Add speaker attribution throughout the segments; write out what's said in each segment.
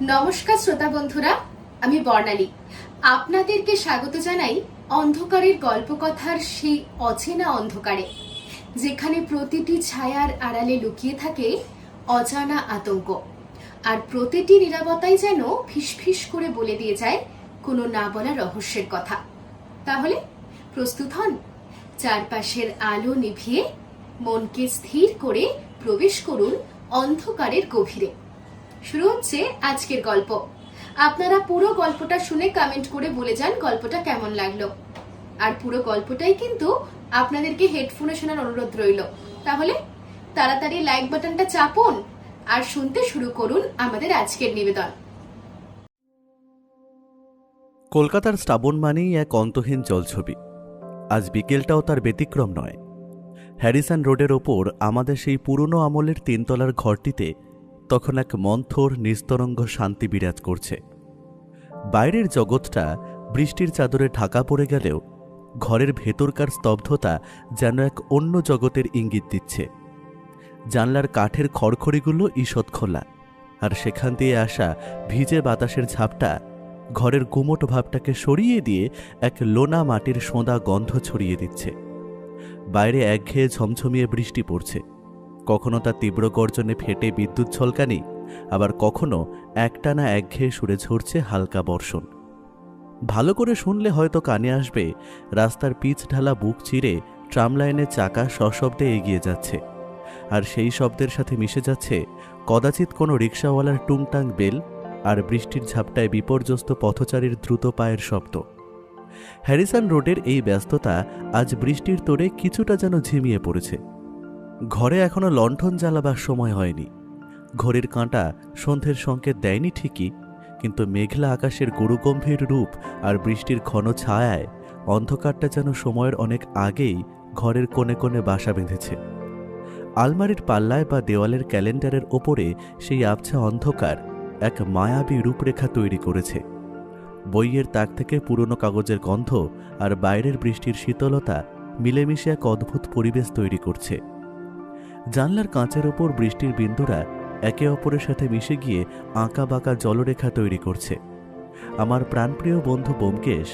Speaker 1: নমস্কার শ্রোতা বন্ধুরা, আমি বর্ণালী। আপনাদেরকে স্বাগত জানাই অন্ধকারের গল্পকথার সেই অচেনা অন্ধকারে, যেখানে প্রতিটি ছায়ার আড়ালে লুকিয়ে থাকে অজানা আতঙ্ক, আর প্রতিটি নীরবতাই যেন ফিসফিস করে বলে দিয়ে যায় কোনো না বলা রহস্যের কথা। তাহলে প্রস্তুত হন, চারপাশের আলো নিভিয়ে মনকে স্থির করে প্রবেশ করুন অন্ধকারের গভীরে। শুরু হচ্ছে আজকের গল্প। আপনারা পুরো গল্পটা শুনে কমেন্ট করে বলে যান গল্পটা কেমন লাগলো। আর পুরো গল্পটাই কিন্তু আপনাদেরকে হেডফোনে শোনার অনুরোধ রইল। তাহলে তাড়াতাড়ি লাইক বাটনটা চাপুন আর শুনতে শুরু করুন আমাদের আজকের নিবেদন।
Speaker 2: কলকাতার শ্রাবণ মানেই এক অন্তহীন জলছবি। আজ বিকেলটাও তার ব্যতিক্রম নয়। হ্যারিসন রোডের ওপর আমাদের সেই পুরনো আমলের তিনতলার ঘরটিতে তখন এক মন্থর নিস্তরঙ্গ শান্তি বিরাজ করছে। বাইরের জগৎটা বৃষ্টির চাদরে ঢাকা পড়ে গেলেও ঘরের ভেতরকার স্তব্ধতা যেন এক অন্য জগতের ইঙ্গিত দিচ্ছে। জানলার কাঠের খড়খড়িগুলো ঈষৎ খোলা, আর সেখান দিয়ে আসা ভিজে বাতাসের ঝাপটা ঘরের গুমোট ভাবটাকে সরিয়ে দিয়ে এক লোনা মাটির সোঁদা গন্ধ ছড়িয়ে দিচ্ছে। বাইরে একঘেয়ে ঝমঝমিয়ে বৃষ্টি পড়ছে, কখনো তা তীব্র গর্জনে ফেটে বিদ্যুৎ ঝলকানি, আবার কখনো একটানা একঘেয়ে সুরে ঝরছে হালকা বর্ষণ। ভালো করে শুনলে হয়তো কানে আসবে রাস্তার পিচ ঢালা বুক চিরে ট্রামলাইনের চাকা সশব্দে এগিয়ে যাচ্ছে, আর সেই শব্দের সাথে মিশে যাচ্ছে কদাচিৎ কোনো রিকশাওয়ালার টুংটাং বেল আর বৃষ্টির ঝাপটায় বিপর্যস্ত পথচারীর দ্রুত পায়ের শব্দ। হ্যারিসন রোডের এই ব্যস্ততা আজ বৃষ্টির তোড়ে কিছুটা যেন ঝিমিয়ে পড়েছে। ঘরে এখনো লণ্ঠন জ্বালাবার সময় হয়নি। ঘড়ির কাঁটা সন্ধ্যের সংকেত দেয়নি ঠিকই, কিন্তু মেঘলা আকাশের গুরুগম্ভীর রূপ আর বৃষ্টির ঘন ছায়ায় অন্ধকারটা যেন সময়ের অনেক আগেই ঘরের কোণে কোণে বাসা বেঁধেছে। আলমারির পাল্লায় বা দেওয়ালের ক্যালেন্ডারের ওপরে সেই আবছা অন্ধকার এক মায়াবী রূপরেখা তৈরি করেছে। বইয়ের তাক থেকে পুরনো কাগজের গন্ধ আর বাইরের বৃষ্টির শীতলতা মিলেমিশে এক অদ্ভুত পরিবেশ তৈরি করছে। জানলার কাঁচের ওপর বৃষ্টির বিন্দুরা একে অপরের সাথে মিশে গিয়ে আঁকা বাঁকা জলরেখা তৈরি করছে। আমার প্রাণপ্রিয় বন্ধু ব্যোমকেশ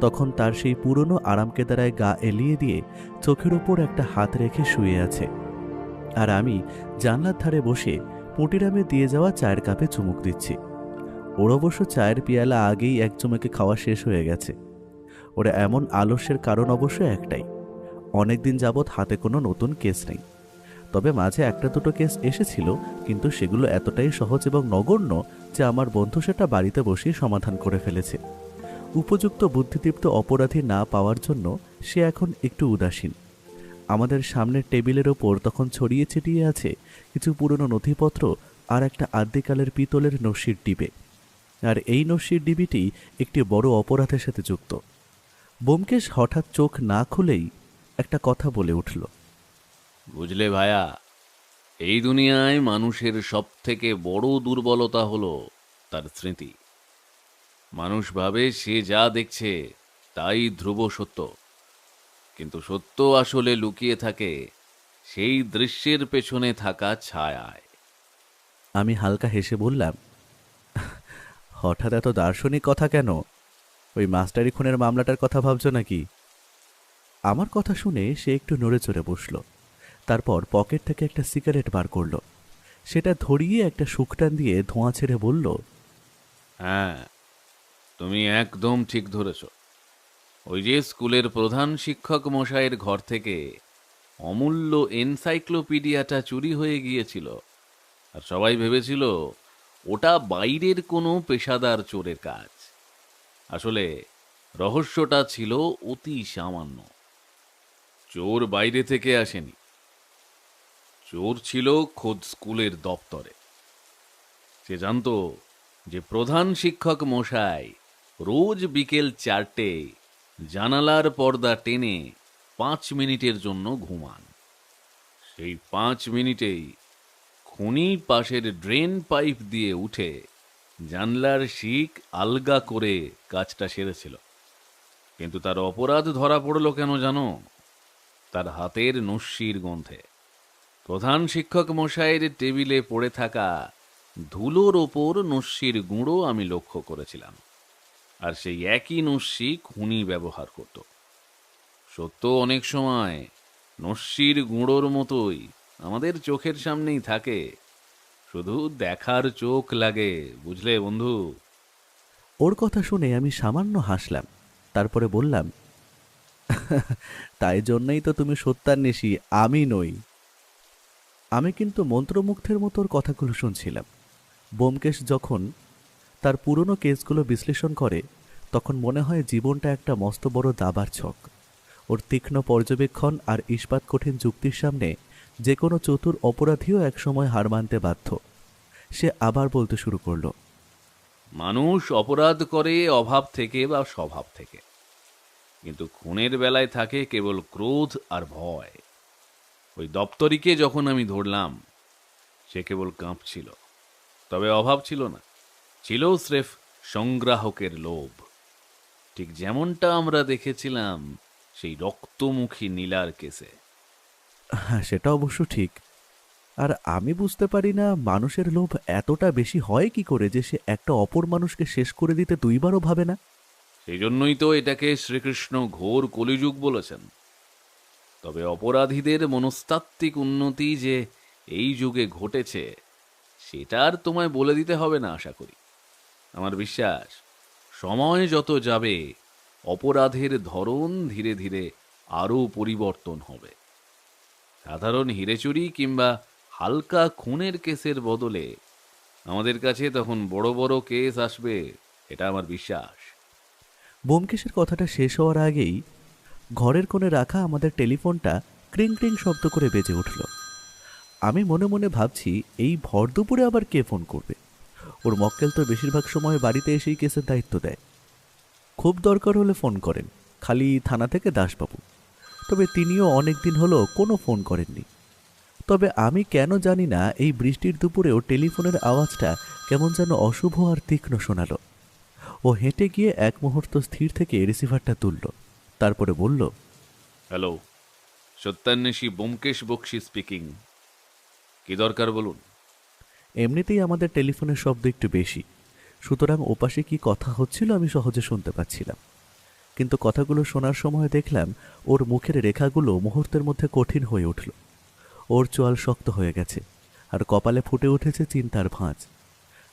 Speaker 2: তখন তার সেই পুরনো আরামকেদারায় গা এলিয়ে দিয়ে চোখের ওপর একটা হাত রেখে শুয়ে আছে, আর আমি জানলার ধারে বসে পুঁটিরামে দিয়ে যাওয়া চায়ের কাপে চুমুক দিচ্ছি। ওর অবশ্য চায়ের পিয়ালা আগেই এক চুমুকে খাওয়া শেষ হয়ে গেছে। ওরা এমন আলস্যের কারণ অবশ্য একটাই, অনেকদিন যাবৎ হাতে কোনো নতুন কেস নেই। তবে মাঝে একটা দুটো কেস এসেছিল, কিন্তু সেগুলো এতটাই সহজ এবং নগণ্য যে আমার বন্ধু সেটা বাড়িতে বসেই সমাধান করে ফেলেছে। উপযুক্ত বুদ্ধিদীপ্ত অপরাধী না পাওয়ার জন্য সে এখন একটু উদাসীন। আমাদের সামনের টেবিলের ওপর তখন ছড়িয়ে ছিটিয়ে আছে কিছু পুরনো নথিপত্র আর একটা আদ্যিকালের পিতলের নস্যির ডিবে, আর এই নস্যির ডিবিটি একটি বড় অপরাধের সাথে যুক্ত। ব্যোমকেশ হঠাৎ চোখ না খুলেই একটা কথা বলে উঠল।
Speaker 3: বুঝলে ভায়া, এই দুনিয়ায় মানুষের সব থেকে বড় দুর্বলতা হলো তার স্মৃতি। মানুষ ভাবে সে যা দেখছে তাই ধ্রুব সত্য, কিন্তু সত্য আসলে লুকিয়ে থাকে সেই দৃশ্যের পেছনে থাকা ছায়ায়।
Speaker 2: আমি হালকা হেসে বললাম, হঠাৎ এত দার্শনিক কথা কেন? ওই মাস্টারি খুনের মামলাটার কথা ভাবছো নাকি? আমার কথা শুনে সে একটু নড়ে চড়ে বসল, তারপর পকেট থেকে একটা সিগারেট বার করল। সেটা ধরিয়ে একটা শুকটান দিয়ে ধোঁয়া ছেড়ে বলল,
Speaker 3: হ্যাঁ, তুমি একদম ঠিক ধরেছ। ওই যে স্কুলের প্রধান শিক্ষক মশাইয়ের ঘর থেকে অমূল্য এনসাইক্লোপিডিয়াটা চুরি হয়ে গিয়েছিল, আর সবাই ভেবেছিল ওটা বাইরের কোনো পেশাদার চোরের কাজ। আসলে রহস্যটা ছিল অতি সামান্য। চোর বাইরে থেকে আসেনি, চোর ছিল খোদ স্কুলের দপ্তরে। সে জানতো যে প্রধান শিক্ষক মশাই রোজ বিকেল 4টে জানালার পর্দা টেনে 5 মিনিটের জন্য ঘুমান। সেই 5 মিনিটেই খুনি পাশের ড্রেন পাইপ দিয়ে উঠে জানলার শিক আলগা করে কাজটা সেরেছিল। কিন্তু তার অপরাধ ধরা পড়ল কেন জানো? তার হাতের নস্যির গন্ধে। প্রধান শিক্ষক মশাইয়ের টেবিলে পড়ে থাকা ধুলোর ওপর নস্যির গুঁড়ো আমি লক্ষ্য করেছিলাম, আর সেই একই নস্যি খুনি ব্যবহার করত। সত্য অনেক সময় নস্যির গুঁড়োর মতোই আমাদের চোখের সামনেই থাকে, শুধু দেখার চোখ লাগে, বুঝলে বন্ধু?
Speaker 2: ওর কথা শুনে আমি সামান্য হাসলাম, তারপরে বললাম, তাই জন্যই তো তুমি সত্যান্বেষী, আমি নই। আমি কিন্তু মন্ত্রমুগ্ধের মতো ওর কথাগুলো শুনছিলাম। ব্যোমকেশ যখন তার পুরনো কেসগুলো বিশ্লেষণ করে, তখন মনে হয় জীবনটা একটা মস্ত বড় দাবার ছক। ওর তীক্ষ্ণ পর্যবেক্ষণ আর ইস্পাত কঠিন যুক্তির সামনে যে কোনো চতুর অপরাধীও একসময় হার মানতে বাধ্য। সে আবার বলতে শুরু করলো,
Speaker 3: মানুষ অপরাধ করে অভাব থেকে বা স্বভাব থেকে, কিন্তু খুনের বেলায় থাকে কেবল ক্রোধ আর ভয়। ওই দপ্তরিকে যখন আমি ধরলাম, সে কেবল কাঁপছিল, তবে অভাব ছিল না, ছিল স্রেফ সংগ্রাহকের লোভ। ঠিক যেমনটা আমরা দেখেছিলাম সেই রক্তমুখী নীলার কেসে।
Speaker 2: হ্যাঁ, সেটা অবশ্য ঠিক। আর আমি বুঝতে পারি না মানুষের লোভ এতটা বেশি হয় কি করে যে সে একটা অপর মানুষকে শেষ করে দিতে দুইবারও ভাবে না।
Speaker 3: সেই জন্যই তো এটাকে শ্রীকৃষ্ণ ঘোর কলিযুগ বলেছেন। তবে অপরাধীদের মনস্তাত্ত্বিক উন্নতি যে এই যুগে ঘটেছে, সেটা আর তোমায় বলে দিতে হবে না আশা করি। আমার বিশ্বাস, সময় যত যাবে অপরাধের ধরন ধীরে ধীরে আরও পরিবর্তন হবে। সাধারণ হিরেচুরি কিংবা হালকা খুনের কেসের বদলে আমাদের কাছে তখন বড় বড় কেস আসবে, এটা আমার বিশ্বাস।
Speaker 2: ব্যোমকেশের কথাটা শেষ হওয়ার আগেই ঘরের কোণে রাখা আমাদের টেলিফোনটা ক্রিং ক্রিং শব্দ করে বেজে উঠল। আমি মনে মনে ভাবছি, এই ভর দুপুরে আবার কে ফোন করবে? ওর মক্কেল তো বেশিরভাগ সময় বাড়িতে এসেই কেসের দায়িত্ব দেয়। খুব দরকার হলে ফোন করেন, খালি থানা থেকে দাসবাবু। তবে তিনিও অনেক দিন হলো কোনো ফোন করেননি। তবে আমি কেন জানি না এই বৃষ্টির দুপুরেও টেলিফোনের আওয়াজটা কেমন যেন অশুভ আর তীক্ষ্ণ শোনালো। ও হেঁটে গিয়ে এক মুহূর্ত স্থির থেকে রিসিভারটা তুলল, তারপরে বলল,
Speaker 3: হ্যালো, সত্যান্বেষী ব্যোমকেশ বক্সী স্পিকিং। কি দরকার বলুন?
Speaker 2: এমনিতেই আমাদের টেলিফোনের শব্দ একটু বেশি, সুতরাং ওপাশে কি কথা হচ্ছিল আমি সহজে শুনতে পাচ্ছিলাম। কিন্তু কথাগুলো শোনার সময় দেখলাম ওর মুখের রেখাগুলো মুহূর্তের মধ্যে কঠিন হয়ে উঠল। ওর চোয়াল শক্ত হয়ে গেছে আর কপালে ফুটে উঠেছে চিন্তার ভাঁজ।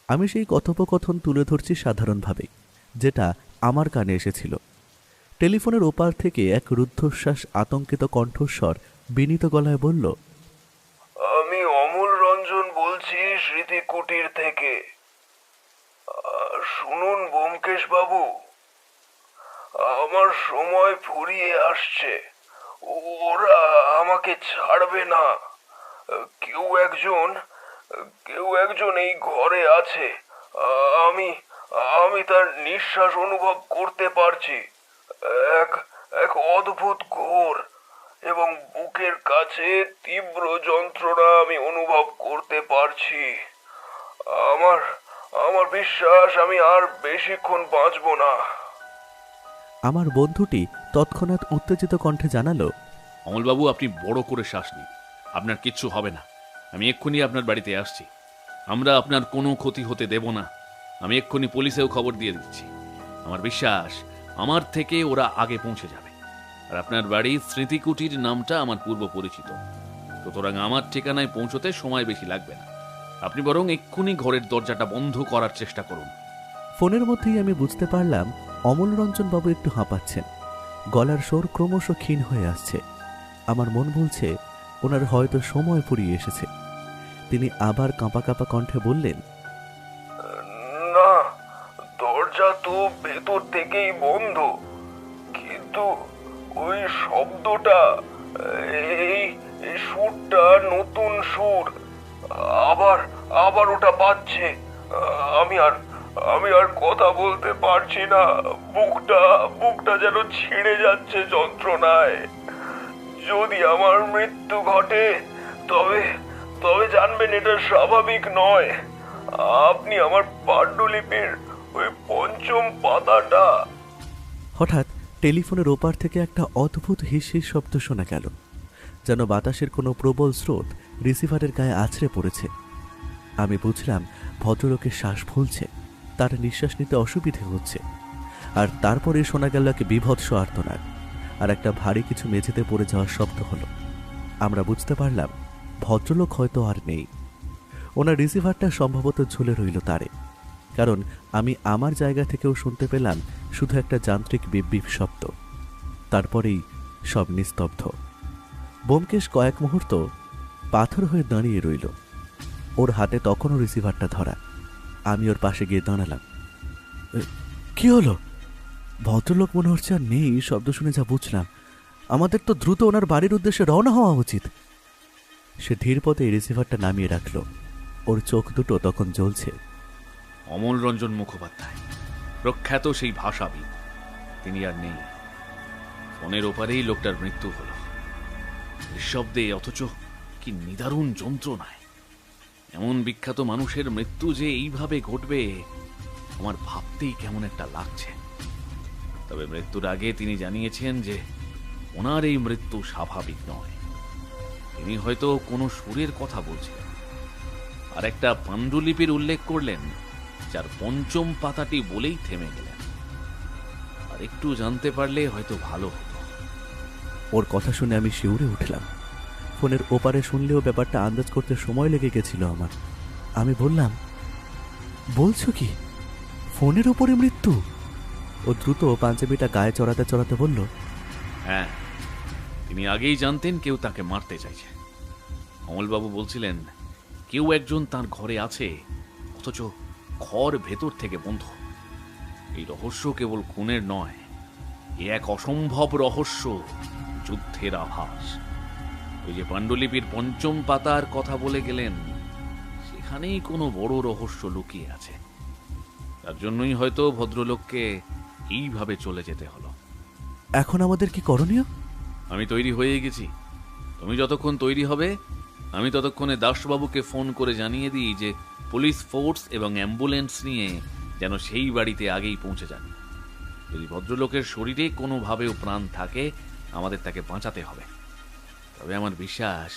Speaker 2: আমি সেই কথোপকথন তুলে ধরছি সাধারণভাবেই, যেটা আমার কানে এসেছিল। টেলিফোনের ওপার থেকে এক রুদ্ধশ্বাস আতঙ্কিত কণ্ঠস্বর বিনীত গলায় বলল,
Speaker 4: আমি অমল রঞ্জন বলছি স্মৃতি কুটির থেকে। শুনুন ব্যোমকেশ বাবু, আমার সময় ফুরিয়ে আসছে, ওরা আমাকে ছাড়বে না। কেউ একজন এই ঘরে আছে, আমি আমি তার নিঃশ্বাস অনুভব করতে পারছি। এক এক অদ্ভুত ঘোর এবং বুকের কাছে তীব্র যন্ত্রণা আমি অনুভব করতে পারছি। আমার আমার বিশ্বাস আমি আর বেশিক্ষণ বাঁচব না।
Speaker 2: আমার বন্ধুটি তৎক্ষণাৎ উত্তেজিত কণ্ঠে জানালো,
Speaker 3: অমলবাবু, আপনি বড় করে শ্বাস নিন, আপনার কিচ্ছু হবে না। আমি এক্ষুনি আপনার বাড়িতে আসছি। আমরা আপনার কোনো ক্ষতি হতে দেব না। আমি এক্ষুনি পুলিশেও খবর দিয়ে দিচ্ছি। আমার বিশ্বাস আমার থেকে ওরা আগে পৌঁছে যাবে। আর আপনার বাড়ির স্মৃতিকুটির নামটা আমার পূর্ব পরিচিত, সুতরাং আমার ঠিকানায় পৌঁছতে সময় বেশি লাগবে না। আপনি বরং এক্ষুনি ঘরের দরজাটা বন্ধ করার চেষ্টা করুন।
Speaker 2: ফোনের মধ্যেই আমি বুঝতে পারলাম অমল রঞ্জন বাবু একটু হাঁপাচ্ছেন, গলার স্বর ক্রমশ ক্ষীণ হয়ে আসছে। আমার মন বলছে ওনার হয়তো সময় ফুরিয়ে এসেছে। তিনি আবার কাঁপা কাঁপা কণ্ঠে বললেন,
Speaker 4: না, দরজা তো ভেতর থেকেই বন্ধ, কিন্তু ওই শব্দটা, এই এই সুরটা নতুন সুর, আবার ওটা বাজছে। আমি আর কথা বলতে পারছি না। বুকটা যেন ছিঁড়ে যাচ্ছে যন্ত্রণায়। যদি আমার মৃত্যু ঘটে তবে জানবেন এটা স্বাভাবিক নয়। আপনি আমার পাণ্ডুলিপির ওই পঞ্চম পাতাটা।
Speaker 2: হঠাৎ টেলিফোনের ওপার থেকে একটা অদ্ভুত হিসির শব্দ শোনা গেল, যেন বাতাসের কোনো প্রবল স্রোত রিসিভারের গায়ে আছড়ে পড়েছে। আমি বুঝলাম ভদ্রলোকের শ্বাস ফুলছে, তার নিঃশ্বাস নিতে অসুবিধে হচ্ছে। আর তারপরে শোনা গেল এক বীভৎস আর্তনাদ, আর একটা ভারী কিছু মেঝেতে পড়ে যাওয়ার শব্দ হলো। আমরা বুঝতে পারলাম ভদ্রলোক হয়তো আর নেই। ওনার রিসিভারটা সম্ভবত ঝুলে রইল তারে, কারণ আমি আমার জায়গা থেকেও শুনতে পেলাম শুধু একটা যান্ত্রিক বিপ শব্দ। তারপরেই সব নিস্তব্ধ। ব্যোমকেশ কয়েক মুহূর্ত পাথর হয়ে দাঁড়িয়ে রইল। ওর হাতে তখনও রিসিভারটা ধরা। আমি ওর পাশে গিয়ে দাঁড়ালাম। কি হলো? ভদ্রলোক মনে হচ্ছে আর নেই। শব্দ শুনে যা বুঝলাম, আমাদের তো দ্রুত ওনার বাড়ির উদ্দেশ্যে রওনা হওয়া উচিত। সে ধীর পথে রিসিভারটা নামিয়ে রাখল। ওর চোখ দুটো তখন জ্বলছে।
Speaker 3: অমল রঞ্জন মুখোপাধ্যায়, প্রখ্যাত সেই ভাষাবিদ, তিনি আর নেই। ফোনের ওপারেই লোকটার মৃত্যু হল নিঃশব্দে, অথচ কি নিদারুণ যন্ত্রণায়। এমন বিখ্যাত মানুষের মৃত্যু যে এইভাবে ঘটবে আমার ভাবতেই কেমন একটা লাগছে। তবে মৃত্যুর আগে তিনি জানিয়েছেন যে ওনার এই মৃত্যু স্বাভাবিক নয়। তিনি হয়তো কোনো সুরের কথা বলছেন, আর একটা পাণ্ডুলিপির উল্লেখ করলেন যার পঞ্চম পাতাটি বলেই থেমে গেলেন। আর একটু জানতে পারলে হয়তো ভালো হতো।
Speaker 2: ওর কথা শুনে আমি শিউরে উঠলাম। ফোনের ওপারে শুনলেও ব্যাপারটা আন্দাজ করতে সময় লেগে গেছিল আমার। আমি বললাম, বলছো কি? ফোনের ওপরে মৃত্যু? ও দ্রুত পাঞ্জাবিটা গায়ে চড়াতে চড়াতে বলল,
Speaker 3: হ্যাঁ, তিনি আগেই জানতেন কেউ তাকে মারতে চাইছে। অমলবাবু বলছিলেন কেউ একজন তার ঘরে আছে, অথচ ঘর ভেতর থেকে বন্ধ। এই রহস্য কেবল খুনের নয়, এ এক অসম্ভব রহস্য, যুদ্ধের আভাস। ওই যে পাণ্ডুলিপির পঞ্চম পাতার কথা বলে গেলেন, সেখানেই কোনো বড় রহস্য লুকিয়ে আছে। তার জন্যই হয়তো ভদ্রলোককে এইভাবে চলে যেতে হলো।
Speaker 2: এখন আমাদের কি করণীয়?
Speaker 3: আমি তৈরি হয়ে গেছি। তুমি যতক্ষণ তৈরি হবে, আমি ততক্ষণে দাসবাবুকে ফোন করে জানিয়ে দিই যে পুলিশ ফোর্স এবং অ্যাম্বুলেন্স নিয়ে যেন সেই বাড়িতে আগেই পৌঁছে যান। যদি ভদ্রলোকের শরীরে কোনোভাবেও প্রাণ থাকে, আমাদের তাকে বাঁচাতে হবে। তবে আমার বিশ্বাস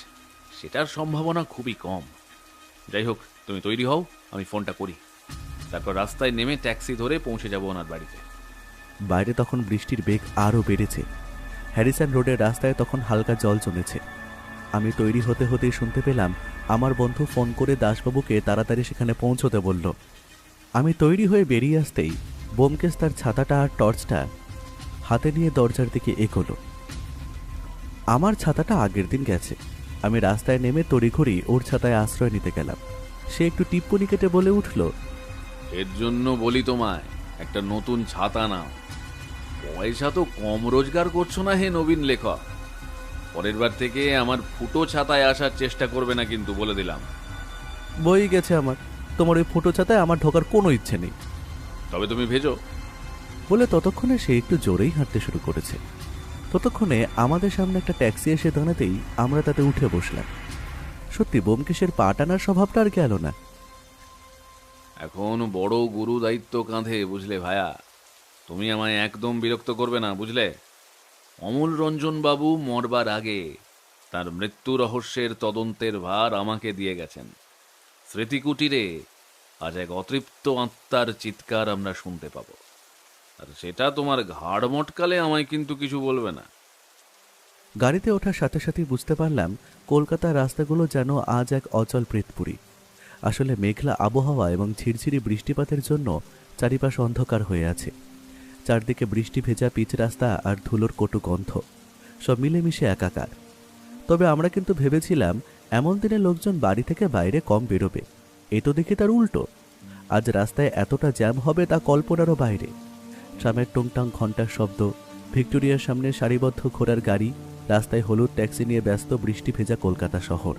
Speaker 3: সেটার সম্ভাবনা খুবই কম। যাই হোক, তুমি তৈরি হও, আমি ফোনটা করি। তারপর রাস্তায় নেমে ট্যাক্সি ধরে পৌঁছে যাব ওনার বাড়িতে।
Speaker 2: বাইরে তখন বৃষ্টির বেগ আরও বেড়েছে। হ্যারিসন রোডের রাস্তায় তখন হালকা জল জমেছে। আমি তৈরি হতে হতেই শুনতে পেলাম আমার বন্ধু ফোন করে দাসবাবুকে তাড়াতাড়ি সেখানে পৌঁছতে বলল। আমি তৈরি হয়ে বেরিয়ে আসতেই ব্যোমকেশ তার ছাতাটা আর টর্চটা হাতে নিয়ে দরজার দিকে এগোলো। আমার ছাতাটা আগের দিন গেছে। আমি রাস্তায় নেমে তড়িঘড়ি ওর ছাতায় আশ্রয় নিতে গেলাম। সে একটু টিপ্পনি কেটে বলে উঠল,
Speaker 3: এর জন্য বলি তোমায় একটা নতুন ছাতা নাও। পয়সা তো কম রোজগার করছো না হে নবীন লেখক। পরের বার থেকে আমার ফুটো ছাতায় আসার চেষ্টা করবে না কিন্তু, বলে দিলাম।
Speaker 2: বই গেছে আমার, তোমার ওই ফুটো ছাতায় আমার ঢোকার কোনো ইচ্ছে নেই।
Speaker 3: তবে তুমি ভেজো।
Speaker 2: বলে ততক্ষণে সে একটু জোরেই হাঁটতে শুরু করেছে। ততক্ষণে আমাদের সামনে একটা ট্যাক্সি এসে দাঁড়াতেই আমরা তাতে উঠে বসলাম। সত্যি ব্যোমকেশের পা টানার স্বভাবটা আর গেল না।
Speaker 3: এখন বড় গুরু দায়িত্ব কাঁধে, বুঝলে ভায়া। তুমি আমায় একদম বিরক্ত করবে না, বুঝলে। অমল রঞ্জন বাবু মরবার আগে তার মৃত্যু রহস্যের তদন্তের ভার আমাকে দিয়ে গেছেন। স্মৃতিকুটিরে আজ এক অতৃপ্ত আত্মার চিৎকার আমরা শুনতে পাবো, আর সেটা তোমার ঘাড় মটকালে আমায় কিন্তু কিছু বলবে না।
Speaker 2: গাড়িতে ওঠার সাথে সাথেই বুঝতে পারলাম কলকাতার রাস্তাগুলো যেন আজ এক অচল প্রেতপুরী। আসলে মেঘলা আবহাওয়া এবং ঝিরঝিরি বৃষ্টিপাতের জন্য চারিপাশ অন্ধকার হয়ে আছে। চারদিকে বৃষ্টি ভেজা পিচ রাস্তা আর ধুলোর কটু গন্ধ, সব মিলেমিশে একাকার। তবে আমরা কিন্তু ভেবেছিলাম এমন দিনে লোকজন বাড়ি থেকে বাইরে কম বেরোবে। এ তো দেখি তার উল্টো। আজ রাস্তায় এতটা জ্যাম হবে তা কল্পনারও বাইরে। ট্রামের টুংটাং ঘণ্টার শব্দ, ভিক্টোরিয়ার সামনে সারিবদ্ধ ঘোড়ার গাড়ি, রাস্তায় হলুদ ট্যাক্সি নিয়ে ব্যস্ত বৃষ্টি ভেজা কলকাতা শহর।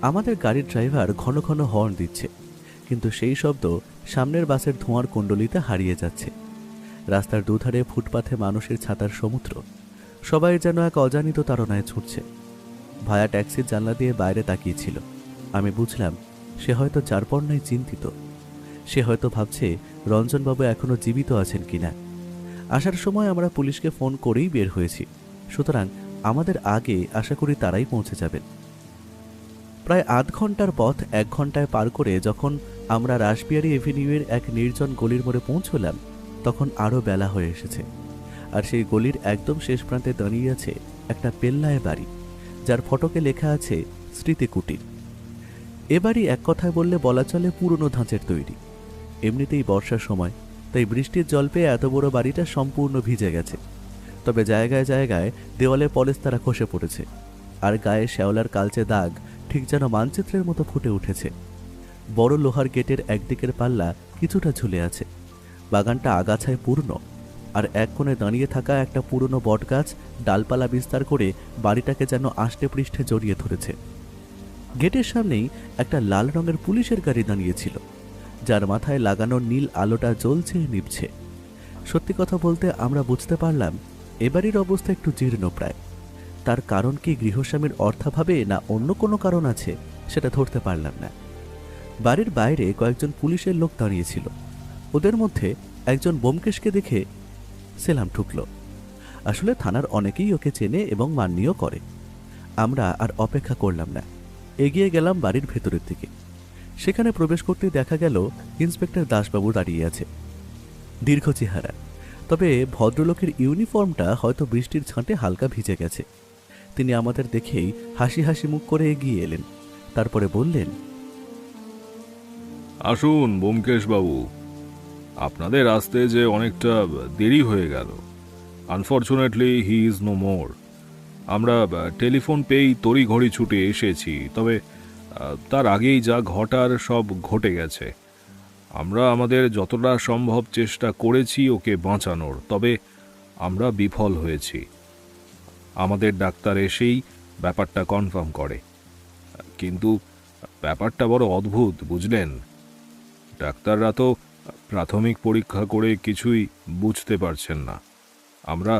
Speaker 2: আমাদের গাড়ির ড্রাইভার ঘন ঘন হর্ন দিচ্ছে, কিন্তু সেই শব্দ সামনের বাসের ধোঁয়ার কুণ্ডলিতে হারিয়ে যাচ্ছে। রাস্তার দুধারে ফুটপাথে মানুষের ছাতার সমুদ্র, সবাই যেন এক অজানিত তাড়নায় ছুটছে। ভায়া ট্যাক্সির জানলা দিয়ে বাইরে তাকিয়েছিল। আমি বুঝলাম সে হয়তো চারপন্নায় চিন্তিত। সে হয়তো ভাবছে রঞ্জনবাবু এখনো জীবিত আছেন কিনা। আসার সময় আমরা পুলিশকে ফোন করেই বের হয়েছি, সুতরাং আমাদের আগে আশা করি তারাই পৌঁছে যাবেন। প্রায় আধ ঘন্টার পথ 1 ঘন্টায় পার করে যখন আমরা রাসবিহারী এভিনিউয়ের এক নির্জন গলির মোড়ে পৌঁছলাম তখন আরও বেলা হয়ে এসেছে, আর সেই গলির একদম শেষ প্রান্তে দাঁড়িয়ে আছে একটা পেল্লায় বাড়ি, যার ফটকে লেখা আছে স্মৃতিকুটির। এ বাড়ি এক কথায় বললে বলা চলে পুরনো ধাঁচের তৈরি। এমনিতেই বর্ষার সময়, তাই বৃষ্টির জল পেয়ে এত বড় বাড়িটা সম্পূর্ণ ভিজে গেছে। তবে জায়গায় জায়গায় দেওয়ালে পলেস্তারা খসে পড়েছে, আর গায়ে শ্যাওলার কালচে দাগ ঠিক যেন মানচিত্রের মতো ফুটে উঠেছে। বড় লোহার গেটের একদিকের পাল্লা কিছুটা ঝুলে আছে। বাগানটা আগাছায় পূর্ণ, আর এক কোণে দাঁড়িয়ে থাকা একটা পুরনো বটগাছ ডালপালা বিস্তার করে বাড়িটাকে যেন আষ্টে পৃষ্ঠে জড়িয়ে ধরেছে। গেটের সামনেই একটা লাল রঙের পুলিশের গাড়ি দাঁড়িয়েছিল, যার মাথায় লাগানো নীল আলোটা জ্বলছে নিভছে। সত্যি কথা বলতে আমরা বুঝতে পারলাম এ বাড়ির অবস্থা একটু জীর্ণ প্রায়। তার কারণ কি গৃহস্বামীর অর্থাভাবে না অন্য কোনো কারণ আছে সেটা ধরতে পারলাম না। বাড়ির বাইরে কয়েকজন পুলিশের লোক দাঁড়িয়েছিল। ওদের মধ্যে একজন ব্যোমকেশকে দেখে সেলাম ঠুকল। আসলে থানার অনেকেই ওকে চেনে এবং মান্যও করে। আমরা আর অপেক্ষা করলাম না, এগিয়ে গেলাম বাড়ির ভেতরের দিকে। সেখানে প্রবেশ করতে দেখা গেল ইন্সপেক্টর দাসবাবু দাঁড়িয়ে আছে। দীর্ঘ চেহারা, তবে ভদ্রলোকের ইউনিফর্মটা হয়তো বৃষ্টির ছাঁটে হালকা ভিজে গেছে। তিনি আমাদের দেখেই হাসি হাসি মুখ করে এগিয়ে এলেন, তারপরে বললেন,
Speaker 5: আসুন ব্যোমকেশ বাবু, আপনাদের আসতে যে অনেকটা দেরি হয়ে গেল। Unfortunately he is no more. আমরা টেলিফোন পেয়েই তড়িঘড়ি ছুটে এসেছি, তবে তার আগেই যা ঘটার সব ঘটে গেছে। আমরা আমাদের যতটা সম্ভব চেষ্টা করেছি ওকে বাঁচানোর, তবে আমরা বিফল হয়েছি। আমাদের ডাক্তার এসেই ব্যাপারটা কনফার্ম করে, কিন্তু ব্যাপারটা বড় অদ্ভুত, বুঝলেন? ডাক্তাররা তো প্রাথমিক পরীক্ষা করে কিছুই বুঝতে পারছেন না। আমরা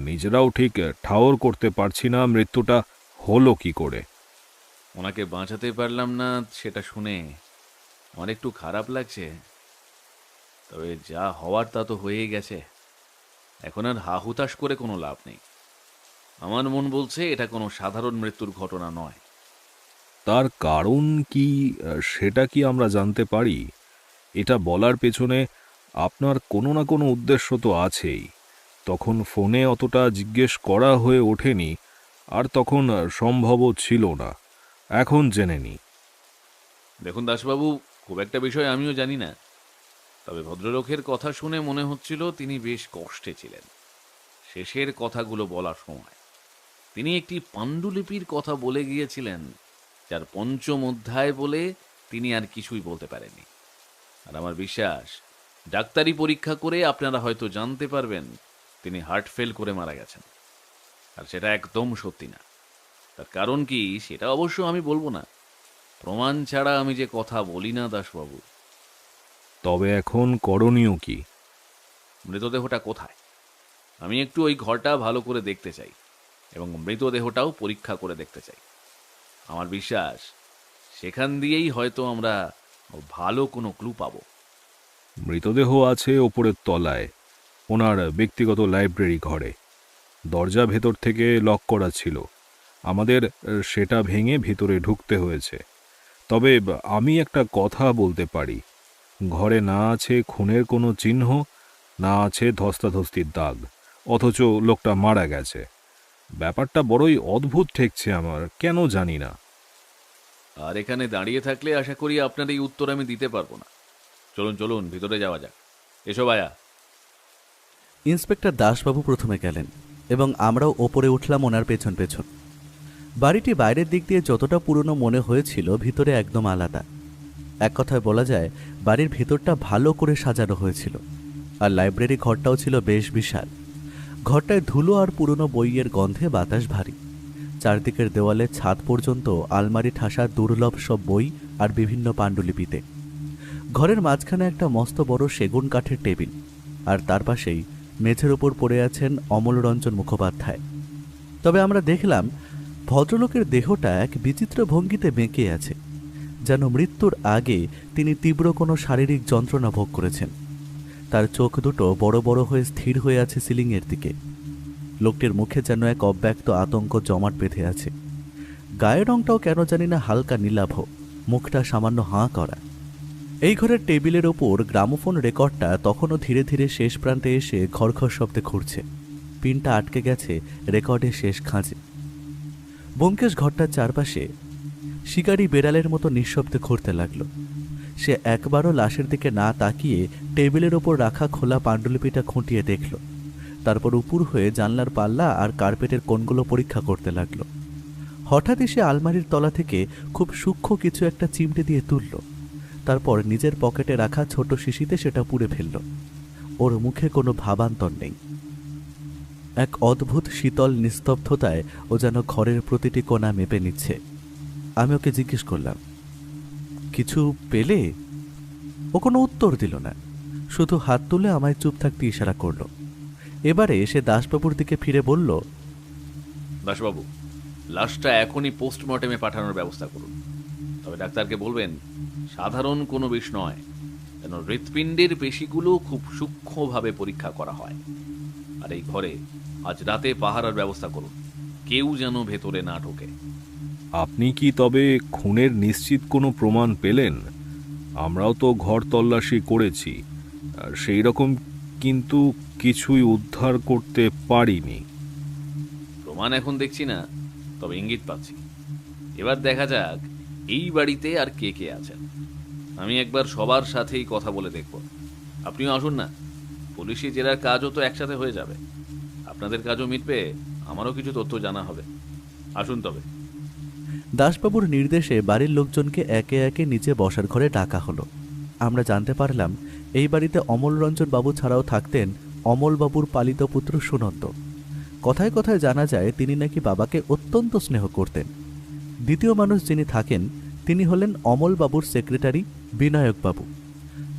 Speaker 5: নিজেরাও ঠিক ঠাওর করতে পারছি না মৃত্যুটা হলো কি করে।
Speaker 3: ওনাকে বাঁচাতে পারলাম না সেটা শুনে আমার একটু খারাপ লাগছে, তবে যা হওয়ার তা তো হয়েই গেছে। এখন আর হা হুতাশ করে কোনো লাভ নেই। আমার মন বলছে এটা কোনো সাধারণ মৃত্যুর ঘটনা নয়।
Speaker 5: তার কারণ কি সেটা কি আমরা জানতে পারি? এটা বলার পেছনে আপনার কোনো না কোনো উদ্দেশ্য তো আছেই। তখন ফোনে অতটা জিজ্ঞেস করা হয়ে ওঠেনি, আর তখন সম্ভবও ছিল না। এখন জেনে নি।
Speaker 3: দেখুন দাসবাবু, খুব একটা বিষয় আমিও জানি না, তবে ভদ্রলোকের কথা শুনে মনে হচ্ছিল তিনি বেশ কষ্টে ছিলেন শেষের কথাগুলো বলার সময়। তিনি একটি পাণ্ডুলিপির কথা বলে গিয়েছিলেন, যার পঞ্চম অধ্যায় বলে তিনি আর কিছুই বলতে পারেননি। আর আমার বিশ্বাস ডাক্তারি পরীক্ষা করে আপনারা হয়তো জানতে পারবেন তিনি হার্ট ফেল করে মারা গেছেন। আর সেটা একদম সত্যি না। তার কারণ কি সেটা অবশ্য আমি বলবো না, প্রমাণ ছাড়া আমি যে কথা বলি না দাসবাবু।
Speaker 5: তবে এখন করণীয় কি?
Speaker 3: মৃতদেহটা কোথায়? আমি একটু ওই ঘরটা ভালো করে দেখতে চাই এবং মৃতদেহটাও পরীক্ষা করে দেখতে চাই। আমার বিশ্বাস সেখান দিয়েই হয়তো আমরা ভালো কোনো ক্লু পাবো।
Speaker 5: মৃতদেহ আছে ওপরের তলায়, ওনার ব্যক্তিগত লাইব্রেরি ঘরে। দরজা ভেতর থেকে লক করা ছিল, আমাদের সেটা ভেঙে ভিতরে ঢুকতে হয়েছে। তবে আমি একটা কথা বলতে পারি, ঘরে না আছে খুনের কোনো চিহ্ন, না আছে ধস্তাধস্তির দাগ, অথচ লোকটা মারা গেছে। ব্যাপারটা বড়ই অদ্ভুত ঠেকছে আমার, কেন জানি না।
Speaker 3: আর এখানে দাঁড়িয়ে থাকলে আশা করি আপনার এই উত্তর আমি দিতে পারবো না। চলুন চলুন ভিতরে যাওয়া যাক। এসো ভাইয়া।
Speaker 2: ইন্সপেক্টর দাসবাবু প্রথমে গেলেন এবং আমরাও ওপরে উঠলাম ওনার পেছন পেছন। বাড়িটি বাইরের দিক দিয়ে যতটা পুরনো মনে হয়েছিল, ভিতরে একদম আলাদা। এক কথায় বলা যায় বাড়ির ভেতরটা ভালো করে সাজানো হয়েছিল, আর লাইব্রেরি ঘরটাও ছিল বেশ বিশাল। ঘরটায় ধুলো আর পুরনো বইয়ের গন্ধে বাতাস ভারী। চারদিকের দেওয়ালে ছাদ পর্যন্ত আলমারি ঠাসা দুর্লভ সব বই আর বিভিন্ন পাণ্ডুলিপিতে। ঘরের মাঝখানে একটা মস্ত বড় সেগুন কাঠের টেবিল, আর তার পাশেই মেঝের ওপর পড়ে আছেন অমলরঞ্জন মুখোপাধ্যায়। তবে আমরা দেখলাম ভদ্রলোকের দেহটা এক বিচিত্র ভঙ্গিতে বেঁকে আছে, যেন মৃত্যুর আগে তিনি তীব্র কোনো শারীরিক যন্ত্রণা ভোগ করেছেন। তার চোখ দুটো বড় বড় হয়ে স্থির হয়ে আছে সিলিংয়ের দিকে। লোকটির মুখে যেন এক অব্যক্ত আতঙ্ক জমাট বেঁধে আছে। গায়ের রংটাও কেন জানি না হালকা নীলাভ, মুখটা সামান্য হাঁ করা। এই ঘরের টেবিলের ওপর গ্রামোফোন রেকর্ডটা তখনও ধীরে ধীরে শেষ প্রান্তে এসে খড়খড় শব্দে ঘুরছে। পিনটা আটকে গেছে রেকর্ডের শেষ খাঁজে। ব্যোমকেশ ঘরটার চারপাশে শিকারী বেড়ালের মতো নিঃশব্দে ঘুরতে লাগলো। সে একবারও লাশের দিকে না তাকিয়ে টেবিলের ওপর রাখা খোলা পাণ্ডুলিপিটা খুঁটিয়ে দেখল। তারপর উপুর হয়ে জানলার পাল্লা আর কার্পেটের কোণগুলো পরীক্ষা করতে লাগলো। হঠাৎই সে আলমারির তলা থেকে খুব সূক্ষ্ম কিছু একটা চিমটে দিয়ে তুলল। তারপর নিজের পকেটে রাখা ছোট শিশিতে সেটা পুড়ে ফেলল। ওর মুখে কোনো ভাবান্তর নেই। এক অদ্ভুত শীতল নিস্তব্ধতায় ও যেন ঘরের প্রতিটি কোণা মেপে নিচ্ছে। আমি ওকে জিজ্ঞেস করলাম, কিছু পেলে? ও কোনো উত্তর দিল না, শুধু হাত তুলে আমায় চুপ থাকতে ইশারা করল। এবারে সে দাসবাবুর দিকে ফিরে বলল,
Speaker 3: দাসবাবু, লাশটা এখনই পোস্টমর্টেমে পাঠানোর ব্যবস্থা করুন। তবে ডাক্তারকে বলবেন সাধারণ কোনো বিষ নয়, যেন হৃৎপিণ্ডের পেশিগুলো খুব সূক্ষ্মভাবে পরীক্ষা করা হয়। আর এই ঘরে আজ রাতে পাহারার ব্যবস্থা করুন, কেউ যেন ভেতরে না ঢোকে।
Speaker 5: আপনি কি তবে খুনের নিশ্চিত কোনো প্রমাণ পেলেন? আমরাও তো ঘর তল্লাশি করেছি, আর সেই রকম কিন্তু কিছুই উদ্ধার করতে পারিনি।
Speaker 3: প্রমাণ এখন দেখছি না, তবে ইঙ্গিত পাচ্ছি। এবার দেখা যাক এই বাড়িতে আর কে কে আছেন। আমি একবার সবার সাথেই কথা বলে দেখব। আপনিও আসুন না, পুলিশি জেরার কাজও তো একসাথে হয়ে যাবে। আপনাদের কাজও মিটবে, আমারও কিছু তথ্য জানা হবে। আসুন তবে।
Speaker 2: দাসবাবুর নির্দেশে বাড়ির লোকজনকে একে একে নিচে বসার ঘরে ডাকা হলো। আমরা জানতে পারলাম এই বাড়িতে অমলরঞ্জন বাবু ছাড়াও থাকতেন অমলবাবুর পালিত পুত্র সুনন্দ। কথায় কথায় জানা যায় তিনি নাকি বাবাকে অত্যন্ত স্নেহ করতেন। দ্বিতীয় মানুষ যিনি থাকেন তিনি হলেন অমলবাবুর সেক্রেটারি বিনায়কবাবু।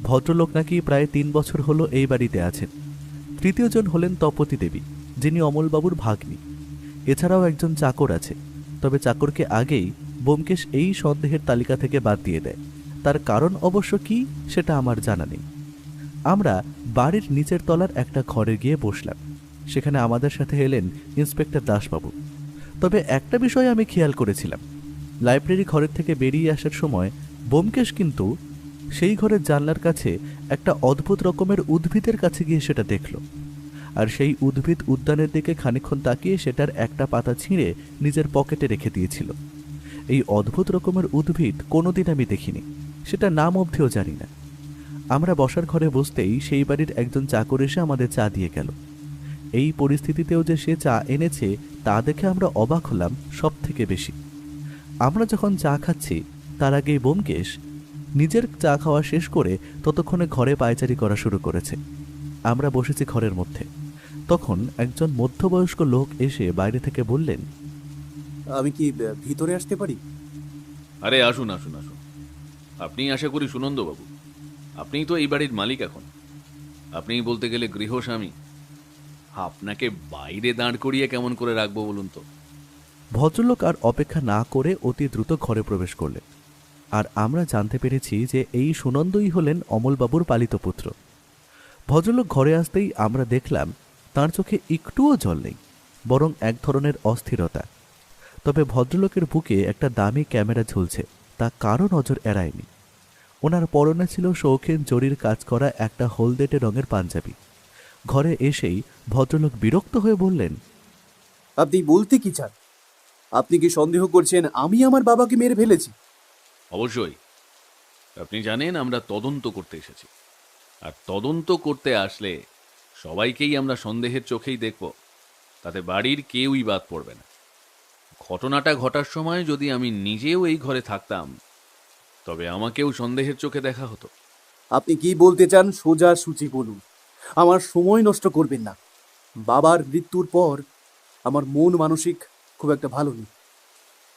Speaker 2: ভদ্রলোক নাকি প্রায় 3 বছর হলো এই বাড়িতে আছেন। তৃতীয়জন হলেন তপতী দেবী, যিনি অমলবাবুর ভাগ্নী। এছাড়াও একজন চাকর আছে, তবে চাকরকে আগেই ব্যোমকেশ এই সন্দেহের তালিকা থেকে বাদ দিয়ে দেয়। তার কারণ অবশ্য কি সেটা আমার জানা নেই। আমরা বাড়ির নিচের তলার একটা ঘরে গিয়ে বসলাম। সেখানে আমাদের সাথে এলেন ইন্সপেক্টর দাসবাবু। তবে একটা বিষয় আমি খেয়াল করেছিলাম, লাইব্রেরি ঘরের থেকে বেরিয়ে আসার সময় ব্যোমকেশ কিন্তু সেই ঘরের জানলার কাছে একটা অদ্ভুত রকমের উদ্ভিদের কাছে গিয়ে সেটা দেখল। আর সেই উদ্ভিদ উদ্যানের দিকে খানিকক্ষণ তাকিয়ে সেটার একটা পাতা ছিঁড়ে নিজের পকেটে রেখে দিয়েছিল। এই অদ্ভুত রকমের উদ্ভিদ কোনোদিন আমি দেখিনি, সেটা নাম অবধিও জানি না। আমরা বসার ঘরে বসতেই সেই বাড়ির একজন চাকর এসে আমাদের চা দিয়ে গেল। এই পরিস্থিতিতেও যে সে চা এনেছে তা দেখে আমরা অবাক হলাম সব থেকে বেশি। আমরা যখন চা খাচ্ছি তার আগেই ব্যোমকেশ নিজের চা খাওয়া শেষ করে ততক্ষণে ঘরে পায়চারি করা শুরু করেছে। আমরা বসেছি ঘরের মধ্যে। তখন একজন মধ্যবয়স্ক লোক এসে বাইরে থেকে বললেন,
Speaker 6: আমি কি ভিতরে আসতে পারি?
Speaker 3: আরে আসুন আসুন আসুন। আপনি আশা করি সুনন্দবাবু, আপনিই তো এই বাড়ির মালিক এখন। আপনিই বলতে গেলে গৃহস্বামী। আপনাকে বাইরে দাঁড় করিয়ে কেমন করে রাখবো বলুন তো?
Speaker 2: ভদ্রলোক আর অপেক্ষা না করে অতি দ্রুত ঘরে প্রবেশ করলেন। আর আমরা জানতে পেরেছি যে এই সুনন্দই হলেন অমলবাবুর পালিত পুত্র। ভদ্রলোক ঘরে আসতেই আমরা দেখলাম তাঁর চোখে একটুও জল নেই, বরং এক ধরনের অস্থিরতা। তবে ভদ্রলোকের বুকে একটা দামি ক্যামেরা ঝুলছে, তা কারো নজর এড়ায়নি। ওনার পরনে ছিল শৌখিন জরির কাজ করা একটা হলদেটে রঙের পাঞ্জাবি। ঘরে এসেই ভদ্রলোক বিরক্ত হয়ে বললেন,
Speaker 6: আপনি বলতে কি চান? আপনি কি সন্দেহ করছেন আমি আমার বাবাকে মেরে ফেলেছি?
Speaker 3: অবশ্যই। আপনি জানেন আমরা তদন্ত করতে এসেছি, আর তদন্ত করতে আসলে সবাইকেই আমরা সন্দেহের চোখেই দেখব, তাতে বাড়ির কেউই বাদ পড়বে না। ঘটনাটা ঘটার সময় যদি আমি নিজেও এই ঘরে থাকতাম তবে আমাকেও সন্দেহের চোখে দেখা হতো।
Speaker 6: আপনি কি বলতে চান সোজা সুচি বলুন, আমার সময় নষ্ট করবেন না। বাবার মৃত্যুর পর আমার মন মানসিক খুব একটা ভালো নেই।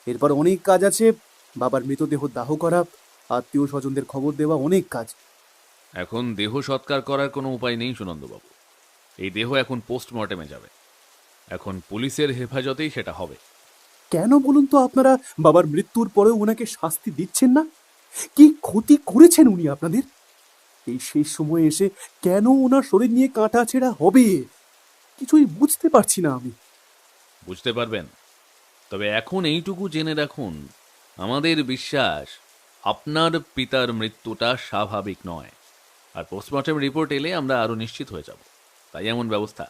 Speaker 6: এরপর অনেক কাজ আছে, বাবার মৃতদেহ দাহ করা, আত্মীয় স্বজনদের খবর দেওয়া, অনেক কাজ।
Speaker 3: এখন দেহ সৎকার করার কোনো উপায় নেই সুনন্দবাবু। এই দেহ এখন পোস্টমর্টেমে যাবে। এখন পুলিশের হেফাজতেই সেটা হবে।
Speaker 6: কেন বলুন তো আপনারা বাবার মৃত্যুর পরেও ওনাকে শাস্তি দিচ্ছেন না? কি ক্ষতি করেছেন উনি আপনাদের? এই শেষ সময়ে এসে কেন ওনার শরীর নিয়ে কাঁটা ছেঁড়া হবে কিছুই বুঝতে পারছি না আমি।
Speaker 3: বুঝতে পারবেন, তবে এখন এইটুকু জেনে রাখুন, আমাদের বিশ্বাস আপনার পিতার মৃত্যুটা স্বাভাবিক নয়, আর পোস্টমর্টেম রিপোর্ট এলে আমরা আরো নিশ্চিত হয়ে যাব, তাই এমন ব্যবস্থা।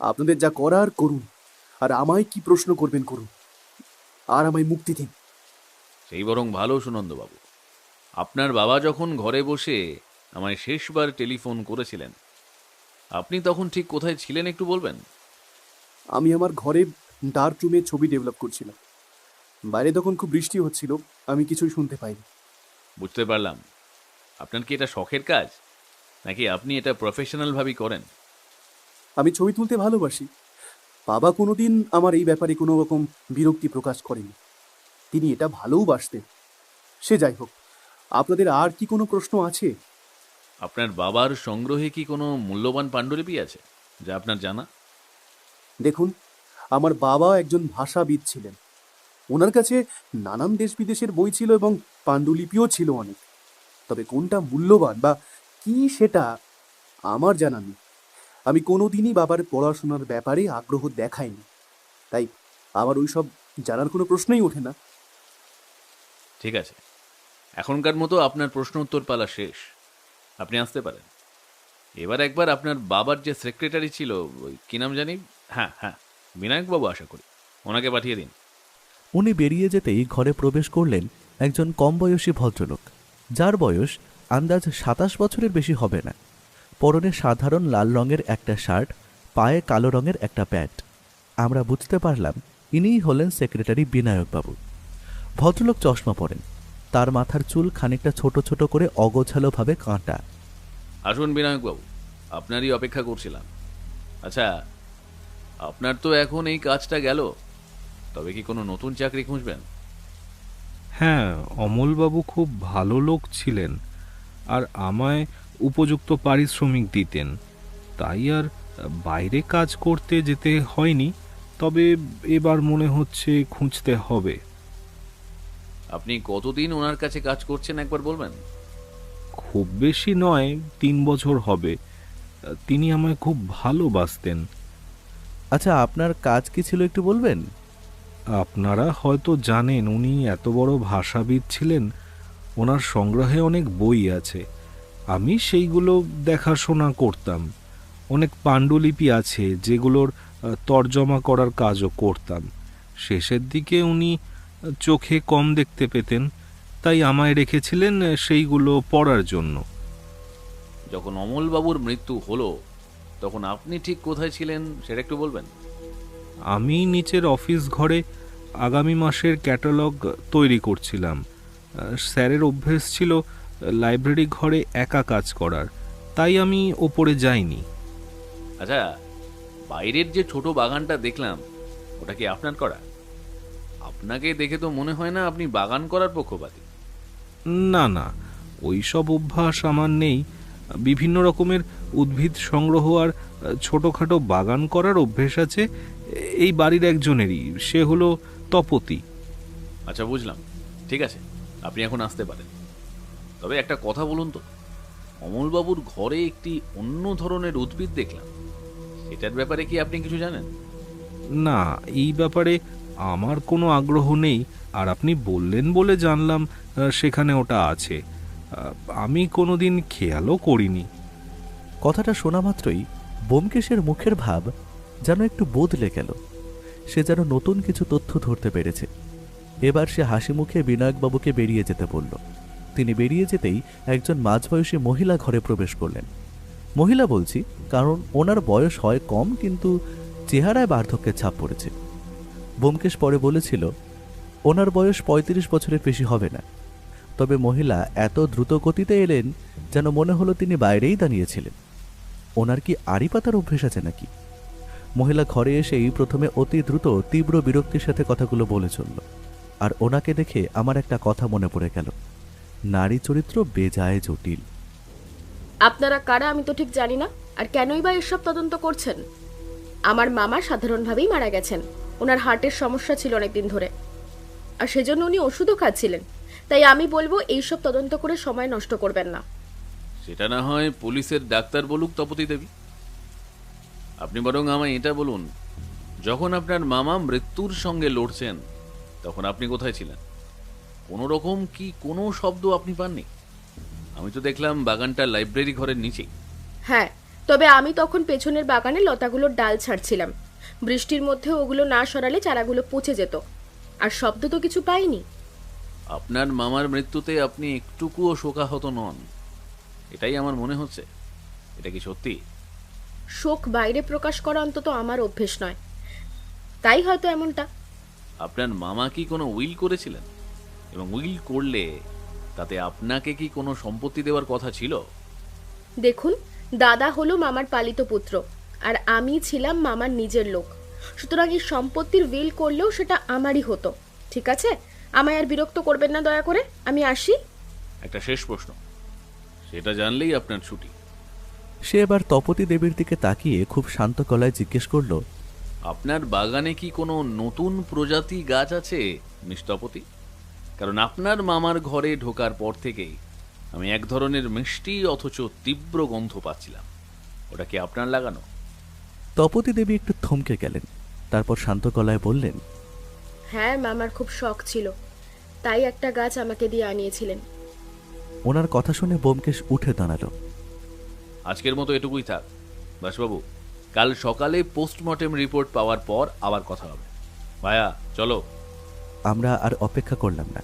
Speaker 6: আপনাদের যা করার করুন, আর আমায় কি প্রশ্ন করবেন করুন, আর আমায় মুক্তি দিন।
Speaker 3: সেই বরং ভালো সুনন্দবাবু, আপনার বাবা যখন ঘরে বসে আমায় শেষবার টেলিফোন করেছিলেন, আপনি তখন ঠিক কোথায় ছিলেন একটু বলবেন?
Speaker 6: আমি আমার ঘরে ডার্ক রুমে ছবি ডেভেলপ করছিলাম। বাইরে তখন খুব বৃষ্টি হচ্ছিল, আমি কিছুই শুনতে পাইনি।
Speaker 3: বুঝতে পারলাম। আপনার কি এটা শখের কাজ, নাকি আপনি এটা প্রফেশনালভাবেই করেন?
Speaker 6: আমি ছবি তুলতে ভালোবাসি। বাবা কোনোদিন আমার এই ব্যাপারে কোনো রকম বিরক্তি প্রকাশ করেনি, তিনি এটা ভালোবাসতেন। সে যাই হোক, আপনাদের আর কি কোনো প্রশ্ন আছে?
Speaker 3: আপনার বাবার সংগ্রহে কি কোনো মূল্যবান পাণ্ডুলিপি আছে যা আপনার জানা?
Speaker 6: দেখুন, আমার বাবা একজন ভাষাবিদ ছিলেন। ওনার কাছে নানান দেশ বিদেশের বই ছিল এবং পাণ্ডুলিপিও ছিল অনেক। তবে কোনটা মূল্যবান বা কি সেটা আমার জানা নেই। আমি কোনোদিনই বাবার পড়াশোনার ব্যাপারে আগ্রহ দেখাইনি, তাই আমার ওই সব জানার কোনো প্রশ্নই ওঠে না।
Speaker 3: ঠিক আছে, এখনকার মতো আপনার প্রশ্ন উত্তর পালা শেষ, আপনি আসতে পারেন। এবার একবার আপনার বাবার যে সেক্রেটারি ছিল, ওই কি নাম জানি, হ্যাঁ হ্যাঁ, বিনায়কবাবু, আশা করি ওনাকে পাঠিয়ে দিন।
Speaker 2: উনি বেরিয়ে যেতেই ঘরে প্রবেশ করলেন একজন কম বয়সী ভদ্রলোক, যার বয়স আন্দাজ 27 বছরের বেশি হবে না। পরনে সাধারণ লাল রঙের একটা শার্ট, পায়ে কালো রঙের একটা প্যান্ট। আমরা বুঝতে পারলাম ইনিই হলেন সেক্রেটারি বিনায়কবাবু। ভদ্রলোক চশমা পরেন, তার মাথার চুল খানিকটা ছোট ছোট করে অগোছালোভাবে কাঁটা।
Speaker 3: আসুন বিনায়কবাবু, আপনারই অপেক্ষা করছিলাম। আচ্ছা, আপনার তো এখন এই কাজটা গেল, তবে কি কোনো নতুন চাকরি খুঁজবেন?
Speaker 5: হ্যাঁ, অমলবাবু খুব ভালো লোক ছিলেন, আর আমায় উপযুক্ত পারিশ্রমিক দিতেন, তাই আর বাইরে কাজ করতে যেতে হয়নি। তবে এবার মনে হচ্ছে খুঁজতে হবে।
Speaker 3: আপনি কতদিন ওনার কাছে কাজ করছেন একবার বলবেন?
Speaker 5: খুব বেশি নয়, 3 বছর হবে। তিনি আমায় খুব ভালোবাসতেন।
Speaker 2: আচ্ছা, আপনার কাজ কি ছিল একটু বলবেন?
Speaker 5: আপনারা হয়তো জানেন, উনি এত বড় ভাষাবিদ ছিলেন, ওনার সংগ্রহে অনেক বই আছে। আমি সেইগুলো দেখাশোনা করতাম। অনেক পাণ্ডুলিপি আছে যেগুলোর তর্জমা করার কাজও করতাম। শেষের দিকে উনি চোখে কম দেখতে পেতেন, তাই আমায় রেখেছিলেন সেইগুলো পড়ার জন্য।
Speaker 3: যখন অমলবাবুর মৃত্যু হলো, তখন আপনি ঠিক কোথায় ছিলেন সেটা একটু বলবেন?
Speaker 5: আমি নিচের অফিস ঘরে আগামী মাসের ক্যাটালগ তৈরি করছিলাম। স্যারের অভ্যেস ছিল লাইব্রেরি ঘরে একা কাজ করার, তাই আমি ওপরে যাইনি।
Speaker 3: আচ্ছা, বাইরের যে ছোট বাগানটা দেখলাম, ওটা কি আপনার করা? আপনাকে দেখে তো মনে হয় না আপনি বাগান করার পক্ষপাতী।
Speaker 5: না না, ওই সব অভ্যাস আমার নেই। বিভিন্ন রকমের উদ্ভিদ সংগ্রহ আর ছোটোখাটো বাগান করার অভ্যেস আছে এই বাড়ির একজনেরই, সে হলো তপতি।
Speaker 3: আচ্ছা, বুঝলাম। ঠিক আছে, আপনি এখন আসতে পারেন। তবে একটা কথা বলুন তো, অমলবাবুর ঘরে একটি অন্য ধরনের উদ্ভিদ দেখলাম, এটার ব্যাপারে কি আপনি কিছু জানেন?
Speaker 5: না, এই ব্যাপারে আমার কোনো আগ্রহ নেই, আর আপনি বললেন বলে জানলাম সেখানে ওটা আছে। আমি কোনোদিন খেয়ালও করিনি।
Speaker 2: কথাটা শোনা মাত্রই ব্যোমকেশের মুখের ভাব যেন একটু বদলে গেল। সে যেন নতুন কিছু তথ্য ধরতে পেরেছে। এবার সে হাসি মুখে বিনায়কবাবুকে বেরিয়ে যেতে বলল। তিনি বেরিয়ে যেতেই একজন মাঝবয়সী মহিলা ঘরে প্রবেশ করলেন। মহিলা বলছি কারণ ওনার বয়স হয় কম, কিন্তু চেহারায় বার্ধক্যের ছাপ পড়েছে। ব্যোমকেশ পরে বলেছিল ওনার বয়স 35 বছরের বেশি হবে না। তবে মহিলা এত দ্রুত গতিতে এলেন যেন মনে হলো তিনি বাইরেই দাঁড়িয়েছিলেন। ওনার কি আড়ি পাতার অভ্যেস আছে নাকি? মহিলা ঘরে এসেই প্রথমে অতি দ্রুত তীব্র বিরক্তির সাথে কথাগুলো বলে চলল। আর ওনাকে দেখে আমার একটা কথা মনে পড়ে গেল, নারী চরিত্র বেজায় জটিল।
Speaker 7: আপনারা কারা আমি তো ঠিক জানি না, আর কেনই বা এসব তদন্ত করছেন? আমার মামা সাধারণভাবেই মারা গেছেন। ওনার হার্টের সমস্যা ছিল অনেকদিন ধরে, আর সেজন্য উনি ওষুধও খাচ্ছিলেন। তাই আমি বলবো এইসব তদন্ত করে সময় নষ্ট করবেন না।
Speaker 3: সেটা না হয় পুলিশের ডাক্তার বলুক তপতী দেবী। আপনি বরং আমায় এটা বলুন, যখন আপনার মামা মৃত্যুর সঙ্গে লড়ছেন, তখন আপনি কোথায় ছিলেন? কোনো রকম কি কোনো শব্দ আপনি পাননি? আমি তো দেখলাম বাগানটা লাইব্রেরি ঘরের নিচেই।
Speaker 7: হ্যাঁ, তবে আমি তখন পেছনের বাগানে লতাগুলোর ডাল ছাড়ছিলাম। বৃষ্টির মধ্যে ওগুলো না সরালে চারাগুলো পচে যেত। আর শব্দ তো কিছু পাইনি।
Speaker 3: আপনার মামার মৃত্যুতে আপনি একটুকুও শোকাহত নন, এটাই আমার মনে হচ্ছে। এটা কি সত্যি?
Speaker 7: শোক বাইরে প্রকাশ করা অন্তত আমার অভ্যেস নয়, তাই হয়তো এমনটা।
Speaker 3: আপনার মামা কি কোনো উইল করেছিলেন? এবং উইল করলে তাতে আপনাকে কি কোনো সম্পত্তি দেওয়ার কথা ছিল?
Speaker 7: দেখুন, দাদা হলো মামার পালিত পুত্র, আর আমি ছিলাম মামার নিজের লোক। সুতরাং এই সম্পত্তির উইল করলেও সেটা আমারই হতো। ঠিক আছে, আমায় আর বিরক্ত করবেন না দয়া করে, আমি আসি।
Speaker 3: একটা শেষ প্রশ্ন, সেটা জানলেই আপনার ছুটি।
Speaker 2: সে এবার তপতী দেবীর দিকে তাকিয়ে খুব শান্ত গলায় জিজ্ঞেস করল,
Speaker 3: আপনার বাগানে কি কোনো নতুন প্রজাতি গাছ আছে মিস তপতী? কারণ আপনার মামার ঘরে ঢোকার পর থেকেই আমি এক ধরনের মিষ্টি অথচ তীব্র গন্ধ পাচ্ছিলাম। ওটা কি আপনার লাগানো?
Speaker 2: তপতী দেবী একটু থমকে গেলেন, তারপর শান্ত গলায় বললেন,
Speaker 7: হ্যাঁ, মামার খুব শখ ছিল, তাই একটা গাছ আমাকে দিয়ে আনিয়েছিলেন।
Speaker 2: ওনার কথা শুনে ব্যোমকেশ উঠে দাঁড়ালো।
Speaker 3: আজকের মতো এটুকুই থাক দাসবাবু, কাল সকালে পোস্টমর্টেম রিপোর্ট পাওয়ার পর আবার কথা হবে। ভায়া চলো।
Speaker 2: আমরা আর অপেক্ষা করলাম না,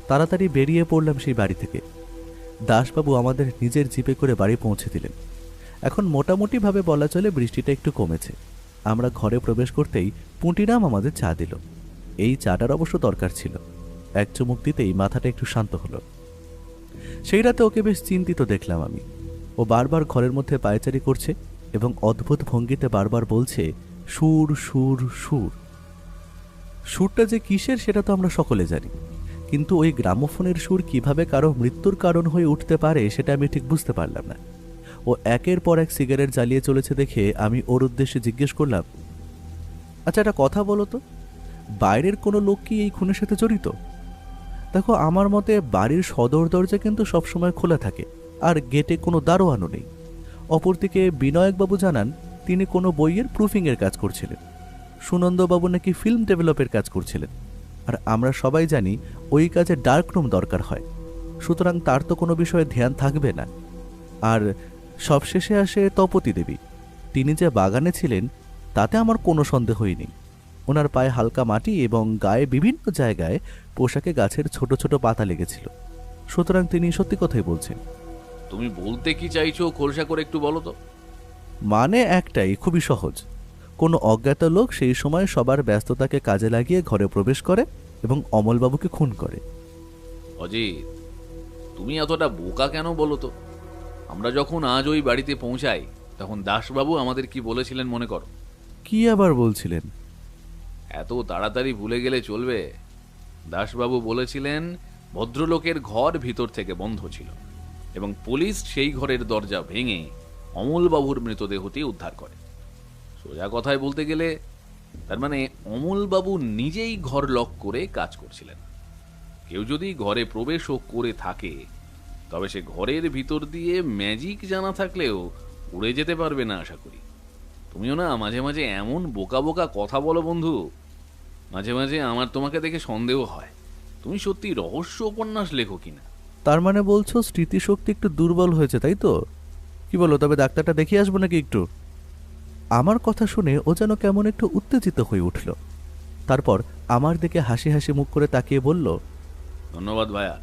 Speaker 2: তাড়াতাড়ি বেরিয়ে পড়লাম সেই বাড়ি থেকে। দাসবাবু আমাদের নিজের জিপে করে বাড়ি পৌঁছে দিলেন। এখন মোটামুটিভাবে বলা চলে বৃষ্টিটা একটু কমেছে। আমরা ঘরে প্রবেশ করতেই পুঁটিরাম আমাদের চা দিল। এই চাটার অবশ্য দরকার ছিল। এক চুমুক দিতেই মাথাটা একটু শান্ত হলো। সেই রাতে ওকে বেশ চিন্তিত দেখলাম আমি। ও বারবার ঘরের মধ্যে পায়চারি করছে এবং অদ্ভুত ভঙ্গিতে বারবার বলছে, সুর সুর সুর। সুরটা যে কিসের সেটা তো আমরা সকলে জানি, কিন্তু ওই গ্রামোফোনের সুর কিভাবে কারো মৃত্যুর কারণ হয়ে উঠতে পারে সেটা আমি ঠিক বুঝতে পারলাম না। ও একের পর এক সিগারেট জ্বালিয়ে চলেছে দেখে আমি ওর উদ্দেশ্যে জিজ্ঞেস করলাম, আচ্ছা একটা কথা বলো তো, বাইরের কোনো লোক কি এই খুনের সাথে জড়িত? দেখো, আমার মতে বাড়ির সদর দরজা কিন্তু সবসময় খোলা থাকে, আর গেটে কোনো দারোয়ানও নেই। অপরদিকে বিনায়কবাবু জানান তিনি কোনো বইয়ের প্রুফিংয়ের কাজ করছিলেন। সুনন্দবাবু নাকি ফিল্ম ডেভেলপের কাজ করছিলেন, আর আমরা সবাই জানি ওই কাজে ডার্ক রুম দরকার হয়। সুতরাং তার তো কোনো বিষয়ে ধ্যান থাকবে না। আর সবশেষে আসে তপতী দেবী। তিনি যে বাগানে ছিলেন তাতে আমার কোনো সন্দেহই নেই। ওনার পায়ে হালকা মাটি এবং গায়ে বিভিন্ন জায়গায় পোশাকে গাছের ছোট ছোট পাতা লেগেছিল। সুতরাং তিনি সত্যি কথাই বলছেন।
Speaker 3: তুমি বলতে কি চাইছো খোলসা করে একটু বলো তো।
Speaker 2: মানে একটাই, খুবই সহজ। কোনো অজ্ঞাত লোক সেই সময় সবার ব্যস্ততাকে কাজে লাগিয়ে ঘরে প্রবেশ করে এবং অমলবাবুকে খুন করে।
Speaker 3: অজিত, তুমি এতটা বোকা কেন বলো তো? আমরা যখন আজ ওই বাড়িতে পৌঁছাই তখন দাসবাবু আমাদের কি বলেছিলেন মনে করো?
Speaker 2: কি আবার বলছিলেন?
Speaker 3: এত তাড়াতাড়ি ভুলে গেলে চলবে? দাসবাবু বলেছিলেন ভদ্রলোকের ঘর ভিতর থেকে বন্ধ ছিল এবং পুলিশ সেই ঘরের দরজা ভেঙে অমলবাবুর মৃতদেহটি উদ্ধার করে। সোজা কথায় বলতে গেলে তার মানে অমলবাবু নিজেই ঘর লক করে কাজ করছিলেন। কেউ যদি ঘরে প্রবেশও করে থাকে তবে সে ঘরের ভিতর দিয়ে ম্যাজিক জানা থাকলেও উড়ে যেতে পারবে না আশা করি। তুমিও না মাঝে মাঝে এমন বোকা বোকা কথা বলো বন্ধু, মাঝে মাঝে আমার তোমাকে দেখে সন্দেহ হয় তুমি সত্যি রহস্য উপন্যাস লেখো কিনা।
Speaker 2: তার মানে বলছো স্মৃতিশক্তি একটু দুর্বল হয়েছে, তাই তো? কি বলো, তবে ডাক্তারটা দেখিয়ে আসবো নাকি একটু? আমার কথা শুনে ও যেন কেমন একটু উত্তেজিত হয়ে উঠল। তারপর আমার দিকে হাসি হাসি মুখ করে তাকিয়ে বলল,
Speaker 3: ধন্যবাদ ভাইয়া,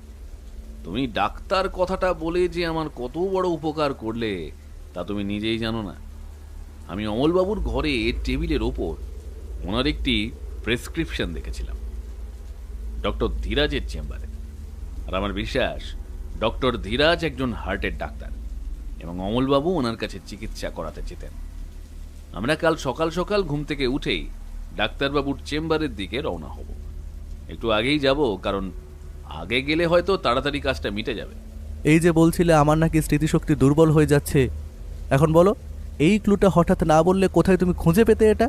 Speaker 3: তুমি ডাক্তার কথাটা বলে যে আমার কত বড় উপকার করলে তা তুমি নিজেই জানো না। আমি অমলবাবুর ঘরে টেবিলের ওপর ওনার একটি প্রেসক্রিপশন দেখেছিলাম ডক্টর ধীরাজের চেম্বারে। আর আমার বিশ্বাস ডক্টর ধীরাজ একজন হার্টের ডাক্তার এবং অমলবাবু ওনার কাছে চিকিৎসা করাতে যেতেন। আমরা কাল সকাল সকাল ঘুম থেকে উঠেই ডাক্তারবাবুর চেম্বারের দিকে রওনা হব। একটু আগেই যাব, কারণ আগে গেলে হয়তো তাড়াতাড়ি কাজটা মিটে যাবে।
Speaker 2: এই যে বলছিলে আমার নাকি স্মৃতিশক্তি দুর্বল হয়ে যাচ্ছে, এখন বলো এই ক্লুটা হঠাৎ না বললে কোথায় তুমি খুঁজে পেতে এটা?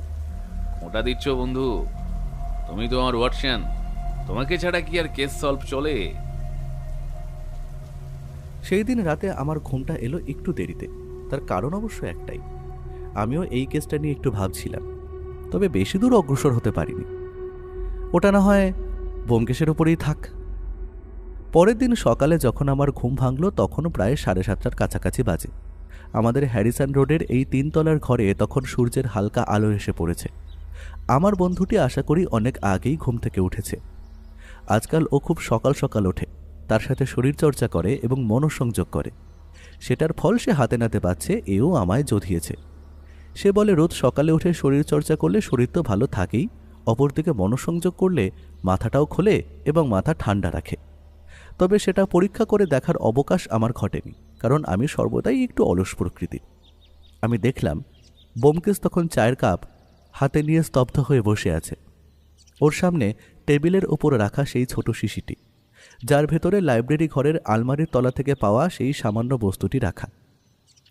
Speaker 3: ওটা দিচ্ছ বন্ধু, তুমি তো আমার ওয়াটসন, তোমাকে ছাড়া কি আর কেস সলভ চলে?
Speaker 2: সেই দিন রাতে আমার ঘুমটা এলো একটু দেরিতে। তার কারণ অবশ্য একটাই, আমিও এই কেসটা নিয়ে একটু ভাবছিলাম, তবে বেশি দূর অগ্রসর হতে পারিনি। ওটা না হয় ব্যোমকেশের ওপরেই থাক। পরের দিন সকালে যখন আমার ঘুম ভাঙল তখন প্রায় 7:30টার কাছাকাছি বাজে। আমাদের হ্যারিসন রোডের এই 3 তলার ঘরে তখন সূর্যের হালকা আলো এসে পড়েছে। আমার বন্ধুটি আশা করি অনেক আগেই ঘুম থেকে উঠেছে। আজকাল ও খুব সকাল সকাল ওঠে, তার সাথে শরীরচর্চা করে এবং মনঃসংযোগ করে। সেটার ফল সে হাতে নাতে পাচ্ছে, এও আমায় জধিয়েছে। সে বলে রোজ সকালে উঠে শরীরচর্চা করলে শরীর তো ভালো থাকেই, অপরদিকে মনঃসংযোগ করলে মাথাটাও খোলে এবং মাথা ঠান্ডা রাখে। তবে সেটা পরীক্ষা করে দেখার অবকাশ আমার ঘটেনি, কারণ আমি সর্বদাই একটু অলস প্রকৃতির। আমি দেখলাম ব্যোমকেশ তখন চায়ের কাপ হাতে নিয়ে স্তব্ধ হয়ে বসে আছে। ওর সামনে টেবিলের ওপর রাখা সেই ছোট শিশিটি, যার ভেতরে লাইব্রেরি ঘরের আলমারির তলা থেকে পাওয়া সেই সামান্য বস্তুটি রাখা।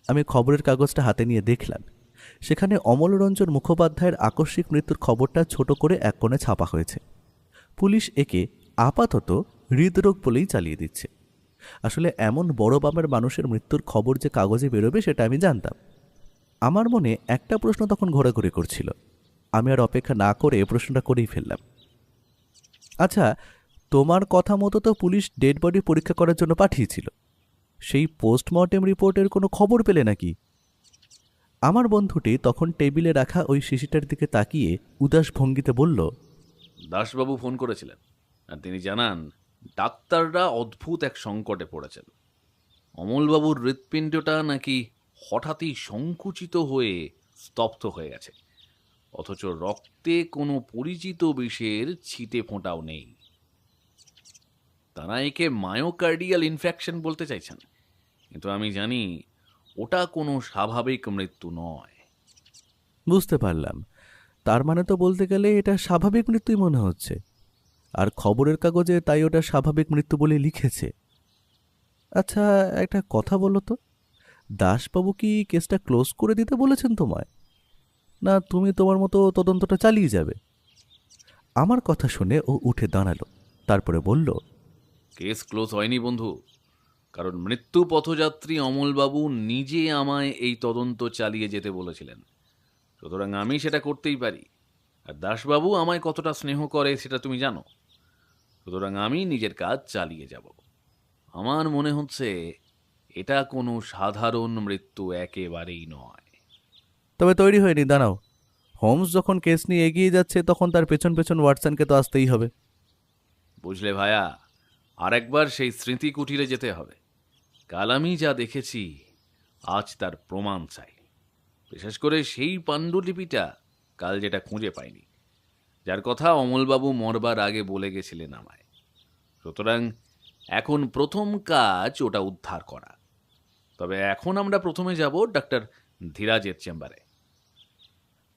Speaker 2: আমি খবরের কাগজটা হাতে নিয়ে দেখলাম সেখানে অমলরঞ্জন মুখোপাধ্যায়ের আকস্মিক মৃত্যুর খবরটা ছোট করে এক কোণে ছাপা হয়েছে। পুলিশ একে আপাতত হৃদরোগ বলেই চালিয়ে দিচ্ছে। আসলে এমন বড় বামের মানুষের মৃত্যুর খবর যে কাগজে বেরোবে সেটা আমি জানতাম। আমার মনে একটা প্রশ্ন তখন ঘোরাঘুরি করছিল। আমি আর অপেক্ষা না করে প্রশ্নটা করেই ফেললাম। আচ্ছা, তোমার কথা মতো তো পুলিশ ডেড বডি পরীক্ষা করার জন্য পাঠিয়েছিল, সেই পোস্টমর্টেম রিপোর্টের কোনো খবর পেলে নাকি? আমার বন্ধুটি তখন টেবিলে রাখা ওই শিশিটার দিকে তাকিয়ে উদাস ভঙ্গিতে বলল,
Speaker 3: দাসবাবু ফোন করেছিলেন আর তিনি জানান ডাক্তাররা অদ্ভুত এক সংকটে পড়েছেন। অমলবাবুর হৃৎপিণ্ডটা নাকি হঠাৎই সংকুচিত হয়ে স্তব্ধ হয়ে গেছে, অথচ রক্তে কোনো পরিচিত বিষের ছিটে ফোঁটাও নেই। তারা একে মায়োকার্ডিয়াল ইনফেকশন বলতে চাইছেন, কিন্তু আমি জানি ওটা কোনো স্বাভাবিক মৃত্যু নয়।
Speaker 2: বুঝতে পারলাম, তার মানে তো বলতে গেলে এটা স্বাভাবিক মৃত্যুই মনে হচ্ছে, আর খবরের কাগজে তাই ওটা স্বাভাবিক মৃত্যু বলে লিখেছে। আচ্ছা, একটা কথা বলো তো, দাসবাবু কি কেসটা ক্লোজ করে দিতে বলেছেন তোমায়, না তুমি তোমার মতো তদন্তটা চালিয়ে যাবে? আমার কথা শুনে ও উঠে দাঁড়ালো, তারপরে বলল,
Speaker 3: কেস ক্লোজ হয়নি বন্ধু, কারণ মৃত্যু পথযাত্রী অমলবাবু নিজে আমায় এই তদন্ত চালিয়ে যেতে বলেছিলেন। সুতরাং আমি সেটা করতেই পারি, আর দাসবাবু আমায় কতটা স্নেহ করে সেটা তুমি জানো। সুতরাং আমি নিজের কাজ চালিয়ে যাব। আমার মনে হচ্ছে এটা কোনো সাধারণ মৃত্যু একেবারেই নয়।
Speaker 2: তবে তৈরি হয়নি, দাঁড়াও। হোমস যখন কেস নিয়ে এগিয়ে যাচ্ছে তখন তার পেছন পেছন ওয়াটসনকে তো আসতেই হবে।
Speaker 3: বুঝলে ভায়া, আরেকবার সেই স্মৃতি কুটিরে যেতে হবে। কাল আমি যা দেখেছি আজ তার প্রমাণ চাই, বিশেষ করে সেই পাণ্ডুলিপিটা কাল যেটা খুঁজে পাইনি, যার কথা অমলবাবু মরবার আগে বলে গেছিলেন আমায়। সুতরাং এখন প্রথম কাজ ওটা উদ্ধার করা। তবে এখন আমরা প্রথমে যাব ডাক্তার ধীরাজের চেম্বারে।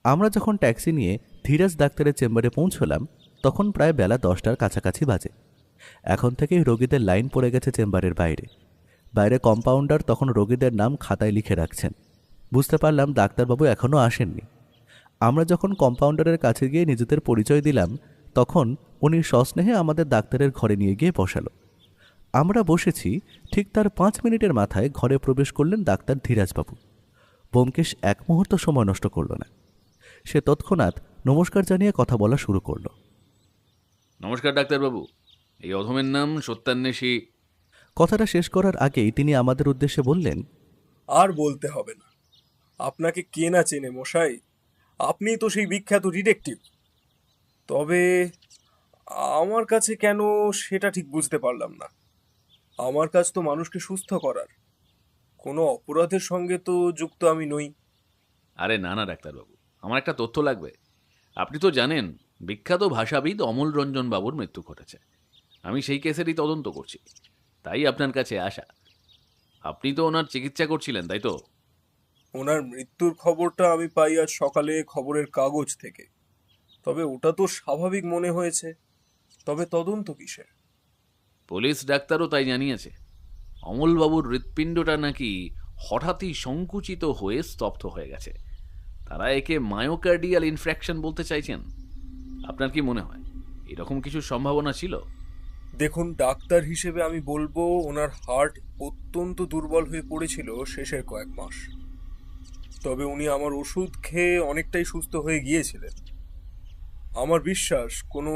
Speaker 2: আমরা যখন ট্যাক্সি নিয়ে ধীরাজ ডাক্তারের চেম্বারে পৌঁছলাম তখন প্রায় বেলা 10টার কাছাকাছি বাজে। এখন থেকেই রোগীদের লাইন পড়ে গেছে চেম্বারের বাইরে। বাইরে কম্পাউন্ডার তখন রোগীদের নাম খাতায় লিখে রাখছেন। বুঝতে পারলাম ডাক্তারবাবু এখনও আসেননি। আমরা যখন কম্পাউন্ডারের কাছে গিয়ে নিজেদের পরিচয় দিলাম তখন উনি সস্নেহে আমাদের ডাক্তারের ঘরে নিয়ে গিয়ে বসালো। আমরা বসেছি, ঠিক তার 5 মিনিটের মাথায় ঘরে প্রবেশ করলেন ডাক্তার ধীরাজবাবু। ব্যোমকেশ এক মুহূর্ত সময় নষ্ট করল না। সে তৎক্ষণাৎ নমস্কার জানিয়ে কথা বলা শুরু করল।
Speaker 3: নমস্কার ডাক্তারবাবু, এই অধমের নাম সত্যান্বেষী।
Speaker 2: কথাটা শেষ করার আগেই তিনি আমাদের উদ্দেশ্যে বললেন,
Speaker 4: আর বলতে হবে না, আপনাকে কে না চেনে মশাই, আপনি তো সেই বিখ্যাত ডিটেকটিভ। তবে আমার কাছে কেন সেটা ঠিক বুঝতে পারলাম না। আমার কাজ তো মানুষকে সুস্থ করার, কোনো অপরাধের সঙ্গে তো যুক্ত আমি নই।
Speaker 3: আরে না না ডাক্তারবাবু, আমার একটা তথ্য লাগবে। আপনি তো জানেন বিখ্যাত ভাষাবিদ অমল রঞ্জন বাবুর মৃত্যু ঘটেছে। আমি সেই কেসেরই তদন্ত করছি, তাই আপনার কাছে আসা। আপনি তো ওনার চিকিৎসা করছিলেন, তাই তো?
Speaker 4: ওনার মৃত্যুর খবরটা আমি পাই আজ সকালে খবরের কাগজ থেকে। তবে ওটা তো স্বাভাবিক মনে হয়েছে। তবে তদন্ত কিসের?
Speaker 3: পুলিশ ডাক্তারও তাই জানিয়েছে। অমলবাবুর হৃৎপিণ্ডটা নাকি হঠাৎই সংকুচিত হয়ে স্তব্ধ হয়ে গেছে। তারা একে মায়োকার্ডিয়াল ইনফ্র্যাকশন বলতে চাইছেন। আপনার কি মনে হয় এরকম কিছু সম্ভাবনা ছিল?
Speaker 4: দেখুন, ডাক্তার হিসেবে আমি বলবো ওনার হার্ট অত্যন্ত দুর্বল হয়ে পড়েছিল শেষের কয়েক মাস। তবে উনি আমার ওষুধ খেয়ে অনেকটাই সুস্থ হয়ে গিয়েছিলেন। আমার বিশ্বাস কোনো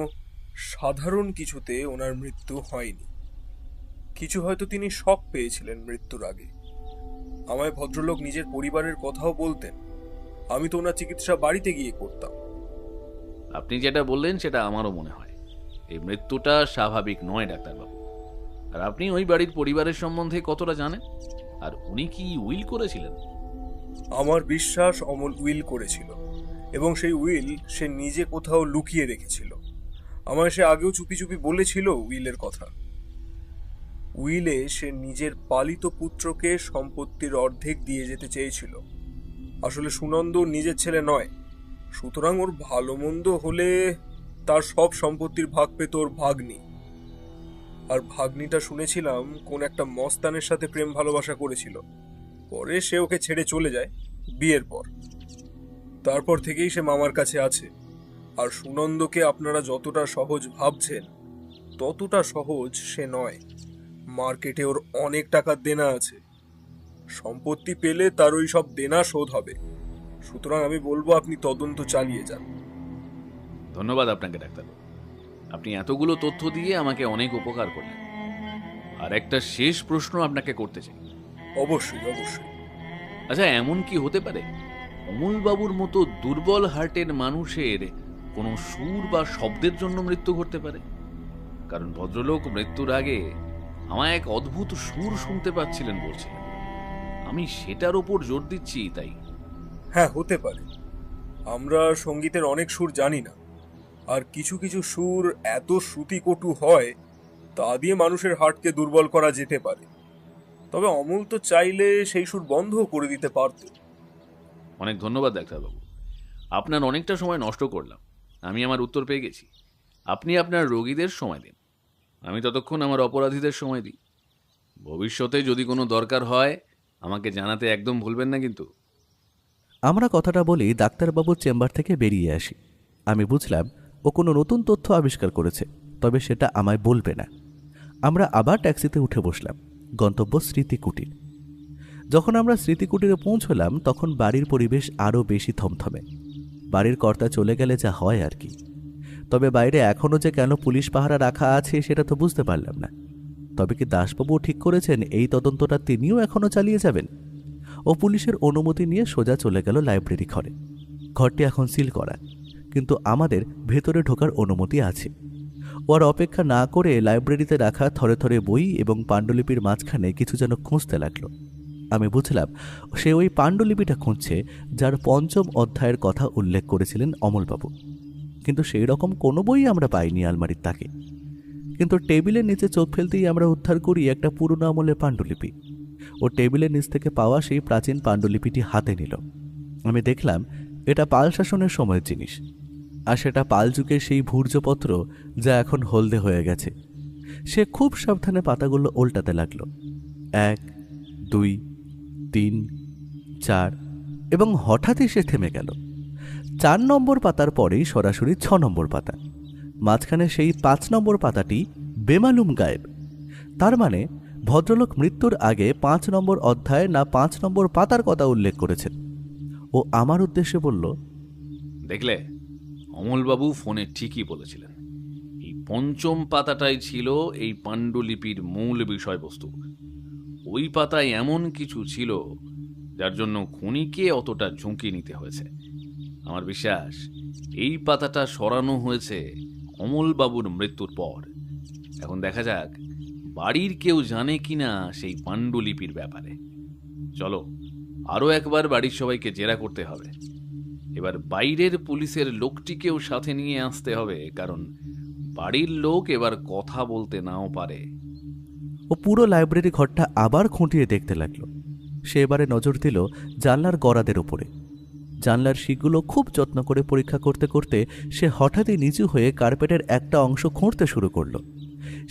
Speaker 4: সাধারণ কিছুতে ওনার মৃত্যু হয়নি। কিছু হয়তো তিনি শক পেয়েছিলেন মৃত্যুর আগে। আমায় ভদ্রলোক নিজের পরিবারের কথাও বলতেন। আমি তো ওনার চিকিৎসা বাড়িতে গিয়ে করতাম।
Speaker 3: আপনি যেটা বললেন সেটা আমারও মনে হয়। এই মৃত্যুটা স্বাভাবিক নয় ডাক্তারবাবু। আর আপনি ওই বাড়ির পরিবারের সম্বন্ধে কতটা জানেন? আর উনি কি উইল করেছিলেন?
Speaker 4: আমার বিশ্বাস অমল উইল করেছিল, এবং সেই উইল সে নিজে কোথাও লুকিয়ে রেখেছিল। আমায় সে আগেও চুপি চুপি বলেছিল উইলের কথা। উইলে সে নিজের পালিত পুত্রকে সম্পত্তির অর্ধেক দিয়ে যেতে চেয়েছিল। আসলে সুনন্দ নিজের ছেলে নয়, সুতরাং ওর ভালো মন্দ হলে তার সব সম্পত্তির ভাগ পেত ওর ভাগ্নি। আর ভাগ্নিটা শুনেছিলাম কোন একটা মস্তানের সাথে প্রেম ভালোবাসা করেছিল। পরে সে ওকে ছেড়ে চলে যায় বিয়ের পর। তারপর থেকেই সে মামার কাছে আছে। আর সুনন্দকে আপনারা যতটা সহজ ভাবছেন ততটা সহজ সে নয়। মার্কেটে ওর অনেক টাকার দেনা আছে। সম্পত্তি পেলে তার ওই সব দেনা শোধ হবে। সুতরাং আমি বলবো আপনি তদন্ত চালিয়ে যান।
Speaker 3: ধন্যবাদ আপনাকে ডাক্তারবাবু। আপনি এতগুলো তথ্য দিয়ে আমাকে অনেক উপকার করলেন। আর একটা শেষ প্রশ্ন আপনাকে করতে চাই।
Speaker 4: অবশ্যই অবশ্যই।
Speaker 3: আচ্ছা, এমন কি হতে পারে অমলবাবুর মতো দুর্বল হার্টের মানুষের কোনো সুর বা শব্দের জন্য মৃত্যু ঘটতে পারে? কারণ ভদ্রলোক মৃত্যুর আগে আমায় এক অদ্ভুত সুর শুনতে পাচ্ছিলেন বলছিলেন। আমি সেটার ওপর জোর দিচ্ছি তাই।
Speaker 4: হ্যাঁ, হতে পারে। আমরা সঙ্গীতের অনেক সুর জানি না, আর কিছু কিছু সুর এত শ্রুতিকটু হয় তা দিয়ে মানুষের হার্টকে দুর্বল করা যেতে পারে। তবে অমল তো চাইলে সেই সুর বন্ধও করে দিতে পারত।
Speaker 3: অনেক ধন্যবাদ ডাক্তারবাবু। আপনার অনেকটা সময় নষ্ট করলাম। আমি আমার উত্তর পেয়ে গেছি। আপনি আপনার রোগীদের সময় দিন, আমি ততক্ষণ আমার অপরাধীদের সময় দিই। ভবিষ্যতে যদি কোনো দরকার হয় আমাকে জানাতে একদম ভুলবেন না কিন্তু।
Speaker 2: আমরা কথাটা বলি ডাক্তারবাবুর চেম্বার থেকে বেরিয়ে আসি। আমি বুঝলাম ও কোনো নতুন তথ্য আবিষ্কার করেছে, তবে সেটা আমায় বলবে না। আমরা আবার ট্যাক্সিতে উঠে বসলাম। গন্তব্য স্মৃতিকুটির। যখন আমরা স্মৃতিকুটিরে পৌঁছলাম তখন বাড়ির পরিবেশ আরও বেশি থমথমে। বাড়ির কর্তা চলে গেলে যা হয় আর কি। তবে বাইরে এখনও যে কেন পুলিশ পাহারা রাখা আছে সেটা তো বুঝতে পারলাম না। তবে কি দাসবাবু ঠিক করেছেন এই তদন্তটা তিনিও এখনও চালিয়ে যাবেন? ও পুলিশের অনুমতি নিয়ে সোজা চলে গেল লাইব্রেরি ঘরে। ঘরটি এখন সিল করা, কিন্তু আমাদের ভেতরে ঢোকার অনুমতি আছে। ওর অপেক্ষা না করে লাইব্রেরিতে রাখা থরে থরে বই এবং পাণ্ডুলিপির মাঝখানে কিছু যেন খুঁজতে লাগলো। আমি বুঝলাম সে ওই পাণ্ডুলিপিটা খুঁজছে যার ৫ম অধ্যায়ের কথা উল্লেখ করেছিলেন অমলবাবু। কিন্তু সেই রকম কোনো বই আমরা পাইনি আলমারির তাকে। কিন্তু টেবিলের নিচে চোখ ফেলতেই আমরা উদ্ধার করি একটা পুরনো আমলের পাণ্ডুলিপি। ও টেবিলের নিচ থেকে পাওয়া সেই প্রাচীন পাণ্ডুলিপিটি হাতে নিল। আমি দেখলাম এটা পাল শাসনের সময়ের জিনিস, আর সেটা পাল যুগের সেই ভূর্জপত্র যা এখন হলদে হয়ে গেছে। সে খুব সাবধানে পাতাগুলো উল্টাতে লাগলো। ১, ২, ৩, ৪ এবং হঠাৎই সে থেমে গেল। ৪ নম্বর পাতার পরেই সরাসরি ৬ নম্বর পাতা। মাঝখানে সেই ৫ নম্বর পাতাটি বেমালুম গায়েব। তার মানে ভদ্রলোক মৃত্যুর আগে ৫ নম্বর অধ্যায় না ৫ নম্বর পাতার কথা উল্লেখ করেছেন। ও আমার উদ্দেশ্যে বলল,
Speaker 3: দেখলে, অমলবাবু ফোনে ঠিকই বলেছিলেন। এই ৫ম পাতাটাই ছিল এই পাণ্ডুলিপির মূল বিষয়বস্তু। ওই পাতায় এমন কিছু ছিল যার জন্য খুনিকে অতটা ঝুঁকি নিতে হয়েছে। আমার বিশ্বাস এই পাতাটা সরানো হয়েছে অমলবাবুর মৃত্যুর পর। এখন দেখা যাক বাড়ির কেউ জানে কিনা সেই পাণ্ডুলিপির ব্যাপারে। চলো, আরও একবার বাড়ির সবাইকে জেরা করতে হবে। এবার বাইরের পুলিশের লোকটিকেও সাথে নিয়ে আসতে হবে, কারণ বাড়ির লোক এবার কথা বলতে নাও পারে।
Speaker 2: ও পুরো লাইব্রেরি ঘরটা আবার খুঁটিয়ে দেখতে লাগলো। সে এবারে নজর দিল জানলার গড়াদের উপরে। জানলার শিকগুলো খুব যত্ন করে পরীক্ষা করতে করতে সে হঠাৎই নিচু হয়ে কার্পেটের একটা অংশ খুঁড়তে শুরু করলো।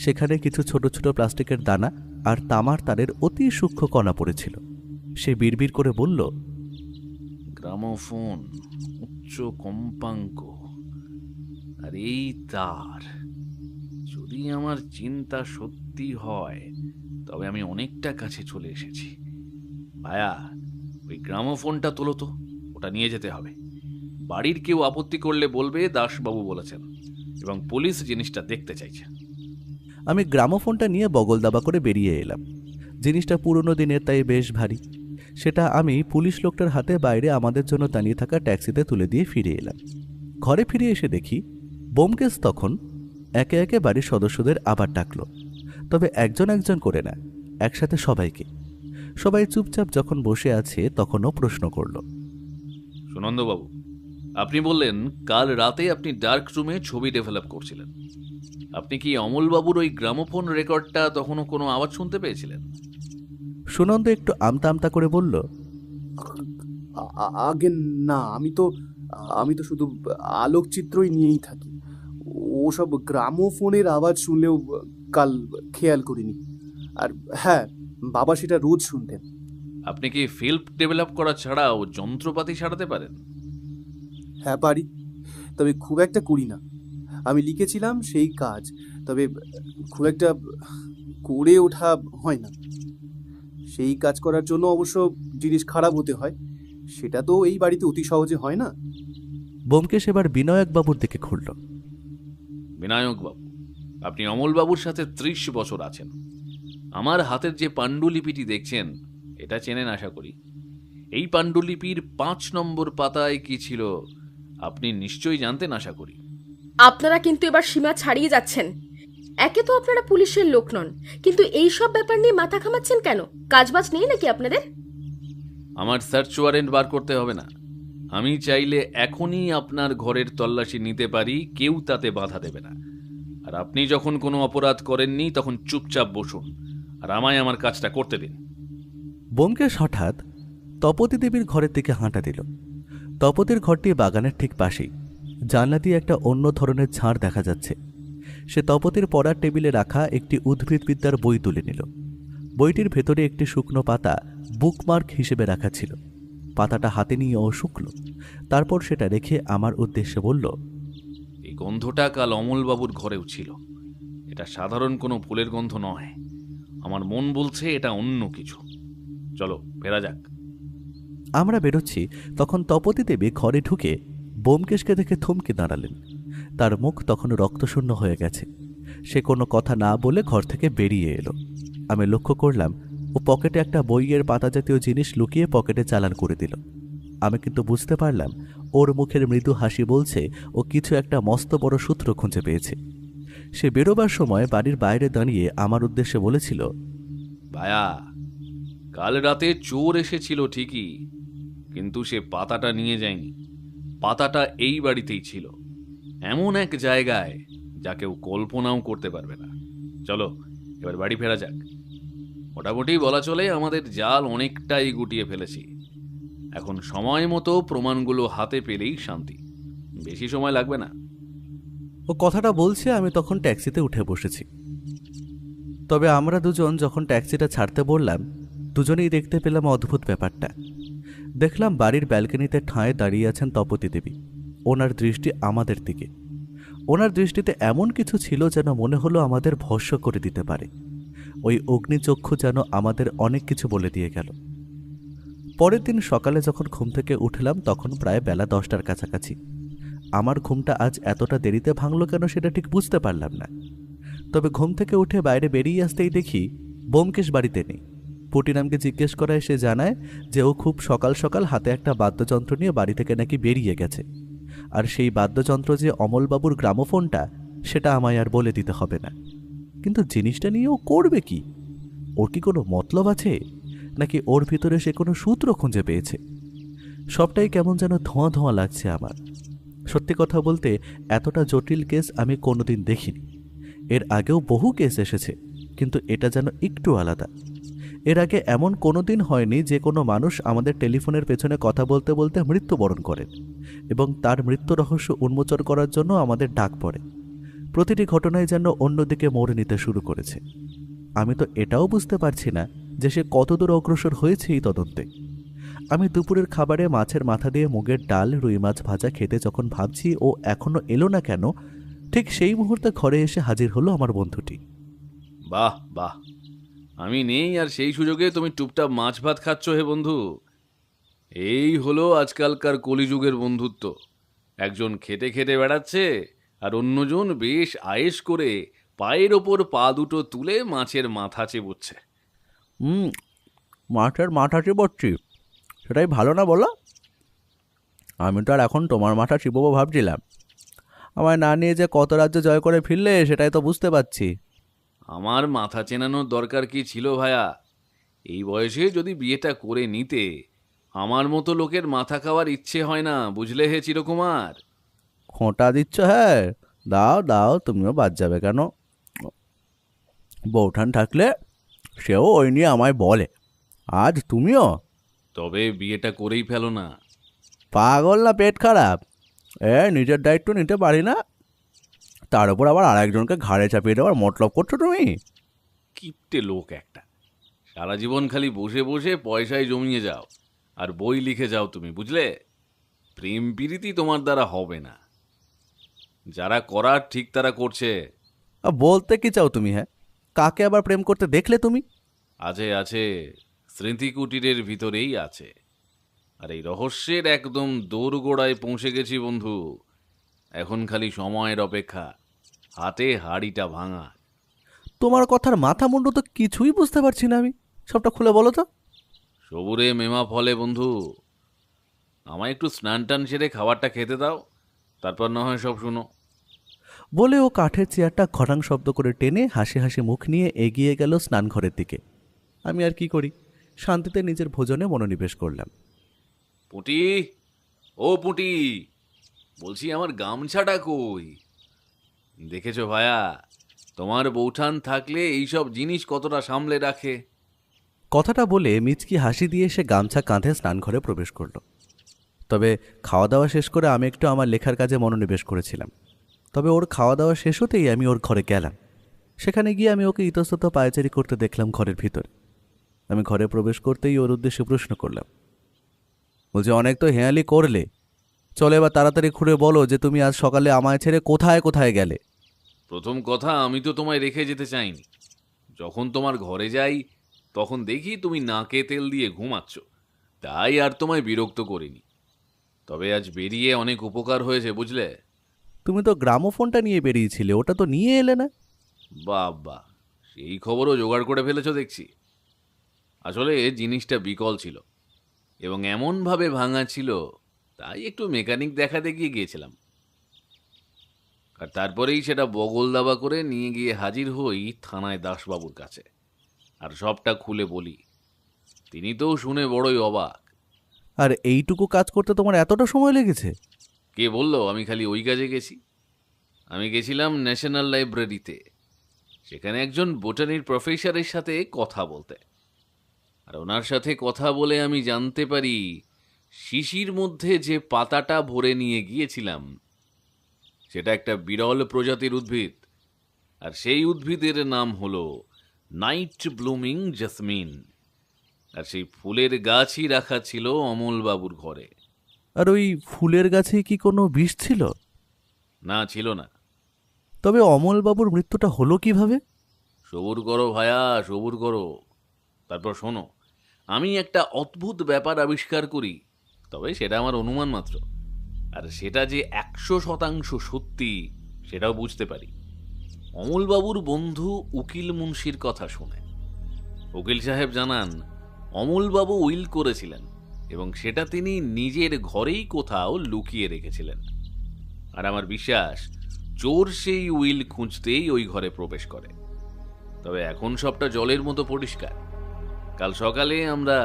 Speaker 2: সেখানে কিছু ছোট ছোট প্লাস্টিকের দানা আর তামার তারের অতি সূক্ষ্ম কণা পড়েছিল। সে বিড়বিড় করে বলল,
Speaker 3: গ্রামোফোন, উচ্চ কম্পাঙ্ক, আর এই তার। যদি আমার চিন্তা সত্যি হয় তবে আমি অনেকটা কাছে চলে এসেছি। ভায়া, ওই গ্রামোফোনটা তোলো তো, ওটা নিয়ে যেতে হবে। বাড়ির কেউ আপত্তি করলে বলবে দাসবাবু বলেছেন, এবং পুলিশ জিনিসটা দেখতে চাইছে।
Speaker 2: আমি গ্রামোফোনটা নিয়ে বগল দাবা করে বেরিয়ে এলাম। জিনিসটা পুরনো দিনের, তাই বেশ ভারী। সেটা আমি পুলিশ লোকটার হাতে বাইরে আমাদের জন্য দাঁড়িয়ে থাকা ট্যাক্সিতে তুলে দিয়ে ফিরে এলাম। ঘরে ফিরে এসে দেখি ব্যোমকেশ তখন একে একে বাড়ির সদস্যদের আবার ডাকলো, তবে একজন একজন করে না, একসাথে সবাইকে। সবাই চুপচাপ যখন বসে আছে তখনও প্রশ্ন করল।
Speaker 3: সুনন্দবাবু, আপনি বললেন কাল রাতে আপনি ডার্ক রুমে ছবি ডেভেলপ করছিলেন। আপনি কি অমলবাবুর ওই গ্রামোফোন রেকর্ডটা তখনও কোনো আওয়াজ শুনতে পেয়েছিলেন?
Speaker 2: সুনন্দ একটু আমতা আমতা করে বলল,
Speaker 6: আগে না, আমি তো শুধু আলোকচিত্রই নিয়েই থাকি। ওসব গ্রামোফোনের আওয়াজ শুনলেও কাল খেয়াল করিনি। আর হ্যাঁ, বাবা সেটা রোজ শুনতেন।
Speaker 3: আপনি কি ফিল্ম ডেভেলপ করা ছাড়াও যন্ত্রপাতি সারাতে পারেন?
Speaker 6: হ্যাঁ পারি, তবে খুব একটা করি না। আমি লিখেছিলাম সেই কাজ, তবে খুব একটা করে ওঠা হয় না। সেই কাজ করার জন্য অবশ্য জিনিস খারাপ হতে হয়, সেটা তো এই বাড়িতে অতি সহজে হয় না।
Speaker 2: ব্যোমকেশ এবার বিনায়কবাবুর দিকে ঘুরল।
Speaker 3: বিনায়কবাবু, আপনি অমলবাবুর সাথে 30 বছর আছেন। আমার হাতের যে পাণ্ডুলিপিটি দেখছেন এটা চেনেন আশা করি। এই পাণ্ডুলিপির 5 নম্বর পাতায় কি ছিল আপনি নিশ্চয়ই জানতেন আশা করি।
Speaker 7: আপনারা কিন্তু এবার সীমা ছাড়িয়ে যাচ্ছেন। একে তো আপনারা পুলিশের লোক নন, কিন্তু এই সব ব্যাপার নিয়ে মাথা ঘামাচ্ছেন কেন? কাজবাজ নেই নাকি আপনাদের?
Speaker 3: আমার সার্চ ওয়ারেন্ট বার করতে হবে না। আমি চাইলে এখনই আপনার ঘরের তল্লাশি নিতে পারি, কেউ তাতে বাধা দেবে না। আর আপনি যখন কোনো অপরাধ করেননি তখন চুপচাপ বসুন আর আমায় আমার কাজটা করতে দিন।
Speaker 2: ব্যোমকেশ হঠাৎ তপতী দেবীর ঘরের দিকে হাঁটা দিল। তপতির ঘরটি বাগানের ঠিক পাশেই। জানলা দিয়ে একটা অন্য ধরনের ঝাড় দেখা যাচ্ছে। সে তপতির পড়ার টেবিলে রাখা একটি উদ্ভিদবিদ্যার বই তুলে নিল। বইটির ভেতরে একটি শুকনো পাতা বুকমার্ক হিসেবে রাখা ছিল। পাতাটা হাতে নিয়ে ও শুকলো। তারপর সেটা রেখে আমার উদ্দেশ্যে বলল,
Speaker 3: এই গন্ধটা কাল অমলবাবুর ঘরেও ছিল। এটা সাধারণ কোনো ফুলের গন্ধ নয়। আমার মন বলছে এটা অন্য কিছু। চলো ফেরা যাক।
Speaker 2: আমরা বেরোচ্ছি, তখন তপতী দেবী ঘরে ঢুকে ব্যোমকেশকে দেখে থমকে দাঁড়ালেন। তার মুখ তখন রক্তশূন্য হয়ে গেছে। সে কোনো কথা না বলে ঘর থেকে বেরিয়ে এলো। আমি লক্ষ্য করলাম ও পকেটে একটা বইয়ের পাতা জাতীয় জিনিস লুকিয়ে পকেটে চালান করে দিল। আমি কিন্তু বুঝতে পারলাম ওর মুখের মৃদু হাসি বলছে ও কিছু একটা মস্ত বড় সূত্র খুঁজে পেয়েছে। সে বেরোবার সময় বাড়ির বাইরে দাঁড়িয়ে আমার উদ্দেশ্যে বলেছিল,
Speaker 3: ভায়া, কাল রাতে চোর এসেছিল ঠিকই, কিন্তু সে পাতাটা নিয়ে যায়নি। পাতাটা এই বাড়িতেই ছিল, এমন এক জায়গায় যা কেউ কল্পনাও করতে পারবে না। চলো এবার বাড়ি ফেরা যাক। মোটামুটি বলা চলে আমাদের জাল অনেকটাই গুটিয়ে ফেলেছি। এখন সময় মতো প্রমাণগুলো হাতে পেলেই শান্তি। বেশি সময় লাগবে না।
Speaker 2: ও কথাটা বলছে আমি তখন ট্যাক্সিতে উঠে বসেছি। তবে আমরা দুজন যখন ট্যাক্সিটা ছাড়তে বললাম, দুজনেই দেখতে পেলাম অদ্ভুত ব্যাপারটা। দেখলাম বাড়ির ব্যালকনিতে ঠাঁয়ে দাঁড়িয়ে আছেন তপতী দেবী। ওনার দৃষ্টি আমাদের দিকে। ওনার দৃষ্টিতে এমন কিছু ছিল যেন মনে হলো আমাদের ভস্ম করে দিতে পারে। ওই অগ্নিচক্ষু যেন আমাদের অনেক কিছু বলে দিয়ে গেল। পরের দিন সকালে যখন ঘুম থেকে উঠলাম তখন প্রায় বেলা 10টার কাছাকাছি। আমার ঘুমটা আজ এতটা দেরিতে ভাঙল কেন সেটা ঠিক বুঝতে পারলাম না। তবে ঘুম থেকে উঠে বাইরে বেরিয়ে আসতেই দেখি ব্যোমকেশ বাড়িতে নেই। পুটিরামকে জিজ্ঞেস করায় সে জানায় যে ও খুব সকাল সকাল হাতে একটা বাদ্যযন্ত্র নিয়ে বাড়ি থেকে নাকি বেরিয়ে গেছে। আর সেই বাদ্যযন্ত্র যে অমলবাবুর গ্রামোফোনটা, সেটা আমায় আর বলে দিতে হবে না। কিন্তু জিনিসটা নিয়ে ও করবে কি? ওর কি কোনো মতলব আছে, নাকি ওর ভিতরে সে কোনো সূত্র খুঁজে পেয়েছে? সবটাই কেমন যেন ধোঁয়া ধোঁয়া লাগছে আমার। সত্যি কথা বলতে এতটা জটিল কেস আমি কোনোদিন দেখিনি। এর আগেও বহু কেস এসেছে, কিন্তু এটা যেন একটু আলাদা। এর আগে এমন কোনো দিন হয়নি যে কোনো মানুষ আমাদের টেলিফোনের পেছনে কথা বলতে বলতে মৃত্যুবরণ করেন এবং তার মৃত্যু রহস্য উন্মোচন করার জন্য আমাদের ডাক পড়ে। প্রতিটি ঘটনায় যেন অন্যদিকে মোড় নিতে শুরু করেছে। আমি তো এটাও বুঝতে পারছি না যে সে কতদূর অগ্রসর হয়েছে এই তদন্তে। আমি দুপুরের খাবারে মাছের মাথা দিয়ে মুগের ডাল, রুই মাছ ভাজা খেতে যখন ভাবছি ও এখনো এলো না কেন, ঠিক সেই মুহূর্তে ঘরে এসে হাজির হলো আমার বন্ধুটি।
Speaker 3: বাহ বাহ, আমি নেই আর সেই সুযোগে তুমি টুপটাপ মাছ ভাত খাচ্ছ হে বন্ধু। এই হলো আজকালকার কলিযুগের বন্ধুত্ব। একজন খেটে খেটে বেড়াচ্ছে আর অন্যজন বেশ আয়েশ করে পায়ের ওপর পা দুটো তুলে মাছের মাথা চেবুচ্ছে।
Speaker 2: মাঠের মাথা চিবোচ্ছি, সেটাই ভালো না বলো? আমি তো আর এখন তোমার মাথা চিবোবো ভাবছিলাম। আমায় না নিয়ে যে কত রাজ্য জয় করে ফিরলে সেটাই তো বুঝতে পারছি।
Speaker 3: আমার মাথা চেনানোর দরকার কি ছিল ভায়া? এই বয়সে যদি বিয়েটা করে নিতে, আমার মতো লোকের মাথা খাওয়ার ইচ্ছে হয় না, বুঝলে হে চিরকুমার?
Speaker 2: খোঁটা দিচ্ছ? হ্যাঁ, দাও দাও, তুমিও বাদ যাবে কেন? বৌঠান থাকলে সেও ওই নিয়ে আমায় বলে, আজ তুমিও?
Speaker 3: তবে বিয়েটা করেই ফেলো না।
Speaker 2: পাগল না পেট খারাপ? নিজের দায়িত্ব নিতে পারি না, তার উপর আবার আরেকজনকে ঘাড়ে চাপিয়ে দেওয়ার মতলব করছো তুমি?
Speaker 3: কিপটে লোক একটা, সারা জীবন খালি বসে বসে পয়সায় জমিয়ে যাও আর বই লিখে যাও তুমি, বুঝলে? প্রেম প্রীতি তোমার দ্বারা হবে না। যারা করার ঠিক তারা করছে।
Speaker 2: বলতে কি চাও তুমি? হ্যাঁ, কাকে আবার প্রেম করতে দেখলে তুমি?
Speaker 3: আছে আছে, স্মৃতি কুটিরের ভিতরেই আছে। আর এই রহস্যের একদম দোরগোড়ায় পৌঁছে গেছি বন্ধু। এখন খালি সময়ের অপেক্ষা, হাতে হাড়িটা ভাঙা।
Speaker 2: তোমার কথার মাথা মুন্ডু তো কিছুই বুঝতে পারছি না আমি, সবটা খুলে বলো তো।
Speaker 3: সবুরে মেমা ফলে বন্ধু, আমায় একটু স্নান টান সেরে খাবারটা খেতে দাও, তারপর না হয় সব শুনো।
Speaker 2: বলে ও কাঠের চেয়ারটা ঘটাং শব্দ করে টেনে হাসি হাসি মুখ নিয়ে এগিয়ে গেল স্নানঘরের দিকে। আমি আর কি করি, শান্তিতে নিজের ভোজনে মনোনিবেশ করলাম।
Speaker 3: পুঁটি, ও পুঁটি, বলছি আমার গামছাটা কই? দেখেছো ভায়া, তোমার বৌঠান থাকলে এইসব জিনিস কতটা সামলে রাখে।
Speaker 2: কথাটা বলে মিচকি হাসি দিয়ে সে গামছা কাঁধে স্নানঘরে প্রবেশ করলো। তবে খাওয়া দাওয়া শেষ করে আমি একটু আমার লেখার কাজে মনোনিবেশ করেছিলাম। তবে ওর খাওয়া দাওয়া শেষ হতেই আমি ওর ঘরে গেলাম। সেখানে গিয়ে আমি ওকে ইতস্তত পায়চারি করতে দেখলাম ঘরের ভিতরে। আমি ঘরে প্রবেশ করতেই ওর উদ্দেশ্যে প্রশ্ন করলাম, বলছে, অনেক তো হেঁয়ালি করলে, চলো এবার তাড়াতাড়ি খুঁড়ে বলো যে তুমি আজ সকালে আমায় ছেড়ে কোথায় কোথায় গেলে।
Speaker 3: প্রথম কথা, আমি তো তোমায় রেখে যেতে চাইনি। যখন তোমার ঘরে যাই তখন দেখি তুমি নাকে তেল দিয়ে ঘুমাচ্ছ, তাই আর তোমায় বিরক্ত করিনি। তবে আজ বেরিয়ে অনেক উপকার হয়েছে, বুঝলে?
Speaker 2: তুমি তো গ্রামোফোনটা নিয়ে বেরিয়েছিলে, ওটা তো নিয়ে এলে না?
Speaker 3: বাবা, সেই খবরও জোগাড় করে ফেলেছ দেখছি। আসলে জিনিসটা বিকল ছিল এবং এমনভাবে ভাঙা ছিল, তাই একটু মেকানিক দেখাতে গিয়েছিলাম। আর তারপরেই সেটা বগল দাবা করে নিয়ে গিয়ে হাজির হই থানায় দাসবাবুর কাছে। আর সবটা খুলে বলি। তিনি তো শুনে বড়ই অবাক।
Speaker 2: আর এইটুকু কাজ করতে তোমার এতটা সময় লেগেছে?
Speaker 3: কে বললো আমি খালি ওই কাজে গেছি? আমি গেছিলাম ন্যাশনাল লাইব্রেরিতে, সেখানে একজন বোটানির প্রফেসরের সাথে কথা বলতে। আর ওনার সাথে কথা বলে আমি জানতে পারি শিশির মধ্যে যে পাতাটা ভরে নিয়ে গিয়েছিলাম সেটা একটা বিরল প্রজাতির উদ্ভিদ। আর সেই উদ্ভিদের নাম হলো নাইট ব্লুমিং জেসমিন। আর সেই ফুলের গাছই রাখা ছিল অমলবাবুর ঘরে।
Speaker 2: আর ওই ফুলের গাছে কি কোনো বিষ ছিল?
Speaker 3: না, ছিল না।
Speaker 2: তবে অমলবাবুর মৃত্যুটা হলো কিভাবে?
Speaker 3: সবুর করো ভায়া, সবুর করো, তারপর শোনো। আমি একটা অদ্ভুত ব্যাপার আবিষ্কার করি, তবে সেটা আমার অনুমান মাত্র। আর সেটা যে 100% সত্যি সেটাও বুঝতে পারি অমলবাবুর বন্ধু উকিল মুন্সির কথা শুনে। উকিল সাহেব জানান অমলবাবু উইল করেছিলেন এবং সেটা তিনি নিজের ঘরেই কোথাও লুকিয়ে রেখেছিলেন। আর আমার বিশ্বাস চোর সেই উইল খুঁজতেই ওই ঘরে প্রবেশ করে। তবে এখন সবটা জলের মতো পরিষ্কার। কাল সকালে আমরা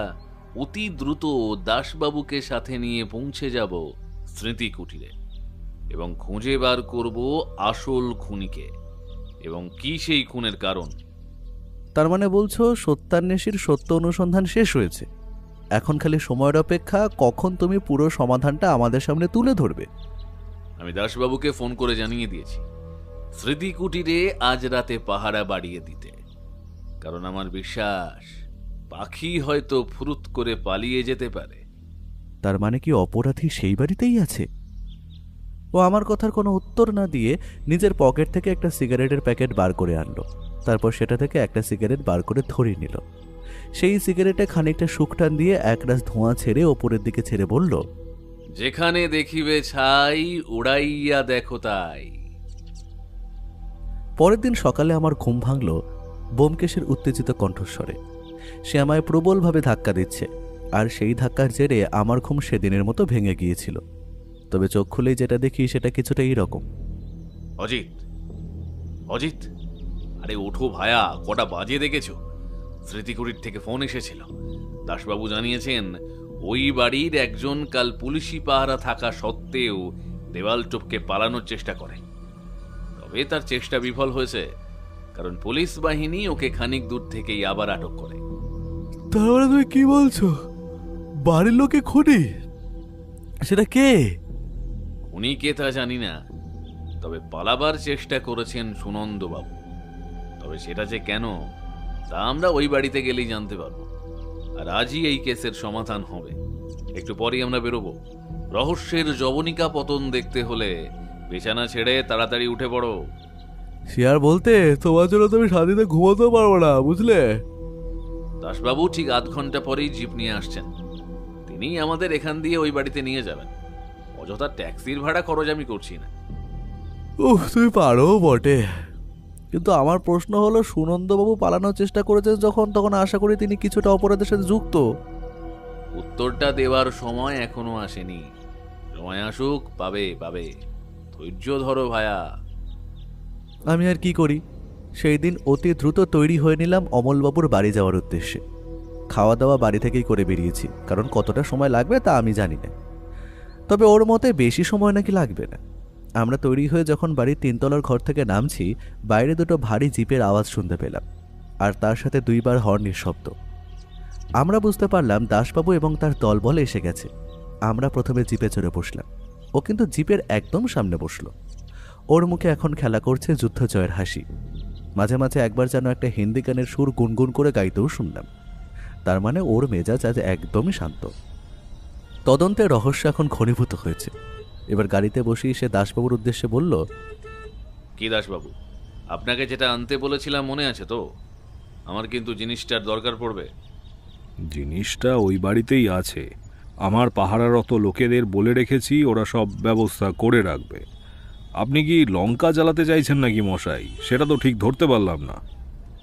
Speaker 3: অতি দ্রুত দাসবাবুকে সাথে নিয়ে পৌঁছে যাব স্মৃতি কুটিরে এবং খুঁজে বার করব আসল খুনিকে এবং কি সেই খুনের কারণ।
Speaker 2: তার মানে বলছো সত্যান্বেষীর সত্য অনুসন্ধান শেষ হয়েছে, এখন খালি সময়ের অপেক্ষা কখন তুমি পুরো সমাধানটা আমাদের সামনে তুলে ধরবে।
Speaker 3: আমি দাসবাবুকে ফোন করে জানিয়ে দিয়েছি স্মৃতি কুটিরে আজ রাতে পাহারা বাড়িয়ে দিতে, কারণ আমার বিশ্বাস পাখি হয়তো ফুরুত করে পালিয়ে যেতে পারে।
Speaker 2: তার মানে কি অপরাধী সেই বাড়িতেই আছে? ও আমার কথার কোনো উত্তর না দিয়ে নিজের পকেট থেকে একটা সিগারেটের প্যাকেট বার করে আনলো। তারপর সেটা থেকে একটা সিগারেট বার করে ধরিয়ে নিল। সেই সিগারেটে খানিকটা শুকটান দিয়ে একরাশ ধোঁয়া ছেড়ে ওপরের দিকে ছেড়ে বলল,
Speaker 3: যেখানে দেখিবে ছাই উড়াইয়া দেখো তাই।
Speaker 2: পরের দিন সকালে আমার ঘুম ভাঙল ব্যোমকেশের উত্তেজিত কণ্ঠস্বরে। সে আমায় প্রবলভাবে ধাক্কা দিচ্ছে, আর সেই ধাক্কার জেরে আমার ঘুম সেদিনের মতো ভেঙে গিয়েছিল। তবে চোখ খুলেই যেটা দেখি সেটা কিছুটা এইরকম।
Speaker 3: অজিত, অজিত, আরে ওঠো ভায়া, কটা বাজে দেখেছো? স্মৃতিকুটির থেকে ফোন এসেছিল। দাসবাবু জানিয়েছেন ওই বাড়ির একজন কাল পুলিশি পাহারা থাকা সত্ত্বেও দেওয়াল টপকে পালানোর চেষ্টা করে। তবে তার চেষ্টা বিফল হয়েছে, কারণ পুলিশ বাহিনী ওকে খানিক দূর থেকেই আবার আটক করে।
Speaker 2: তার মানে তুমি কি বলছো? বাড়ির লোকে খুনি? সেটা কে?
Speaker 3: উনি কে তা জানি না, তবে পালাবার চেষ্টা করেছেন সুনন্দবাবু। তবে সেটা যে কেন তা আমরা ওই বাড়িতে গেলেই জানতে পারবো। আর আজই এই কেসের সমাধান হবে। একটু পরেই আমরা বেরোবো। রহস্যের জবনিকা পতন দেখতে হলে বিছানা ছেড়ে তাড়াতাড়ি উঠে পড়ো।
Speaker 2: সে আর বলতে, তোমার জন্য তুমি শান্তিতে ঘুমাতেও পারবো না, বুঝলে?
Speaker 3: দাসবাবু ঠিক আধ ঘন্টা পরেই জিপ নিয়ে আসছেন। তিনি আমাদের এখান দিয়ে ওই বাড়িতে নিয়ে যাবেন। অযথা ট্যাক্সির ভাড়া খরচ আমি করছি না।
Speaker 2: তুমি পারো বটে, কিন্তু আমার প্রশ্ন হলো, সুনন্দবাবু পালানোর চেষ্টা করেছেন যখন, তখন আশা করি তিনি কিছুটা অপরাধের সাথে যুক্ত।
Speaker 3: উত্তরটা দেওয়ার সময় এখনো আসেনি। সময় আসুক, পাবে পাবে। ধৈর্য ধরো ভায়া।
Speaker 2: আমি আর কি করি, সেই দিন অতি দ্রুত তৈরি হয়ে নিলাম অমলবাবুর বাড়ি যাওয়ার উদ্দেশ্যে। খাওয়া দাওয়া বাড়ি থেকেই করে বেরিয়েছি, কারণ কতটা সময় লাগবে তা আমি জানি না। তবে ওর মতে বেশি সময় নাকি লাগবে না। আমরা তৈরি হয়ে যখন বাড়ির 3 তলার ঘর থেকে নামছি, বাইরে দুটো ভারী জিপের আওয়াজ শুনতে পেলাম, আর তার সাথে 2 বার হর্নের শব্দ। আমরা বুঝতে পারলাম দাসবাবু এবং তার দলবল এসে গেছে। আমরা প্রথমে জিপে চড়ে বসলাম। ও কিন্তু জিপের একদম সামনে বসলো। ওর মুখে এখন খেলা করছে যুদ্ধ জয়ের হাসি। মাঝে মাঝে একবার যেন একটা হিন্দি গানের সুর গুনগুন করে গাইতেও শুনলাম। তার মানে ওর মেজাজ আজ একদমই শান্ত। তদন্তের রহস্য এখন ঘনীভূত হয়েছে। এবার গাড়িতে বসেই সে দাসবাবুর উদ্দেশ্যে বলল,
Speaker 3: কি দাসবাবু, আপনাকে যেটা আনতে বলেছিলাম মনে আছে তো? আমার কিন্তু জিনিসটার দরকার পড়বে।
Speaker 5: জিনিসটা ওই বাড়িতেই আছে। আমার পাহারারত লোকেদের বলে রেখেছি, ওরা সব ব্যবস্থা করে রাখবে। আপনি কি লঙ্কা জ্বালাতে চাইছেন নাকি মশাই? সেটা তো ঠিক ধরতে পারলাম না।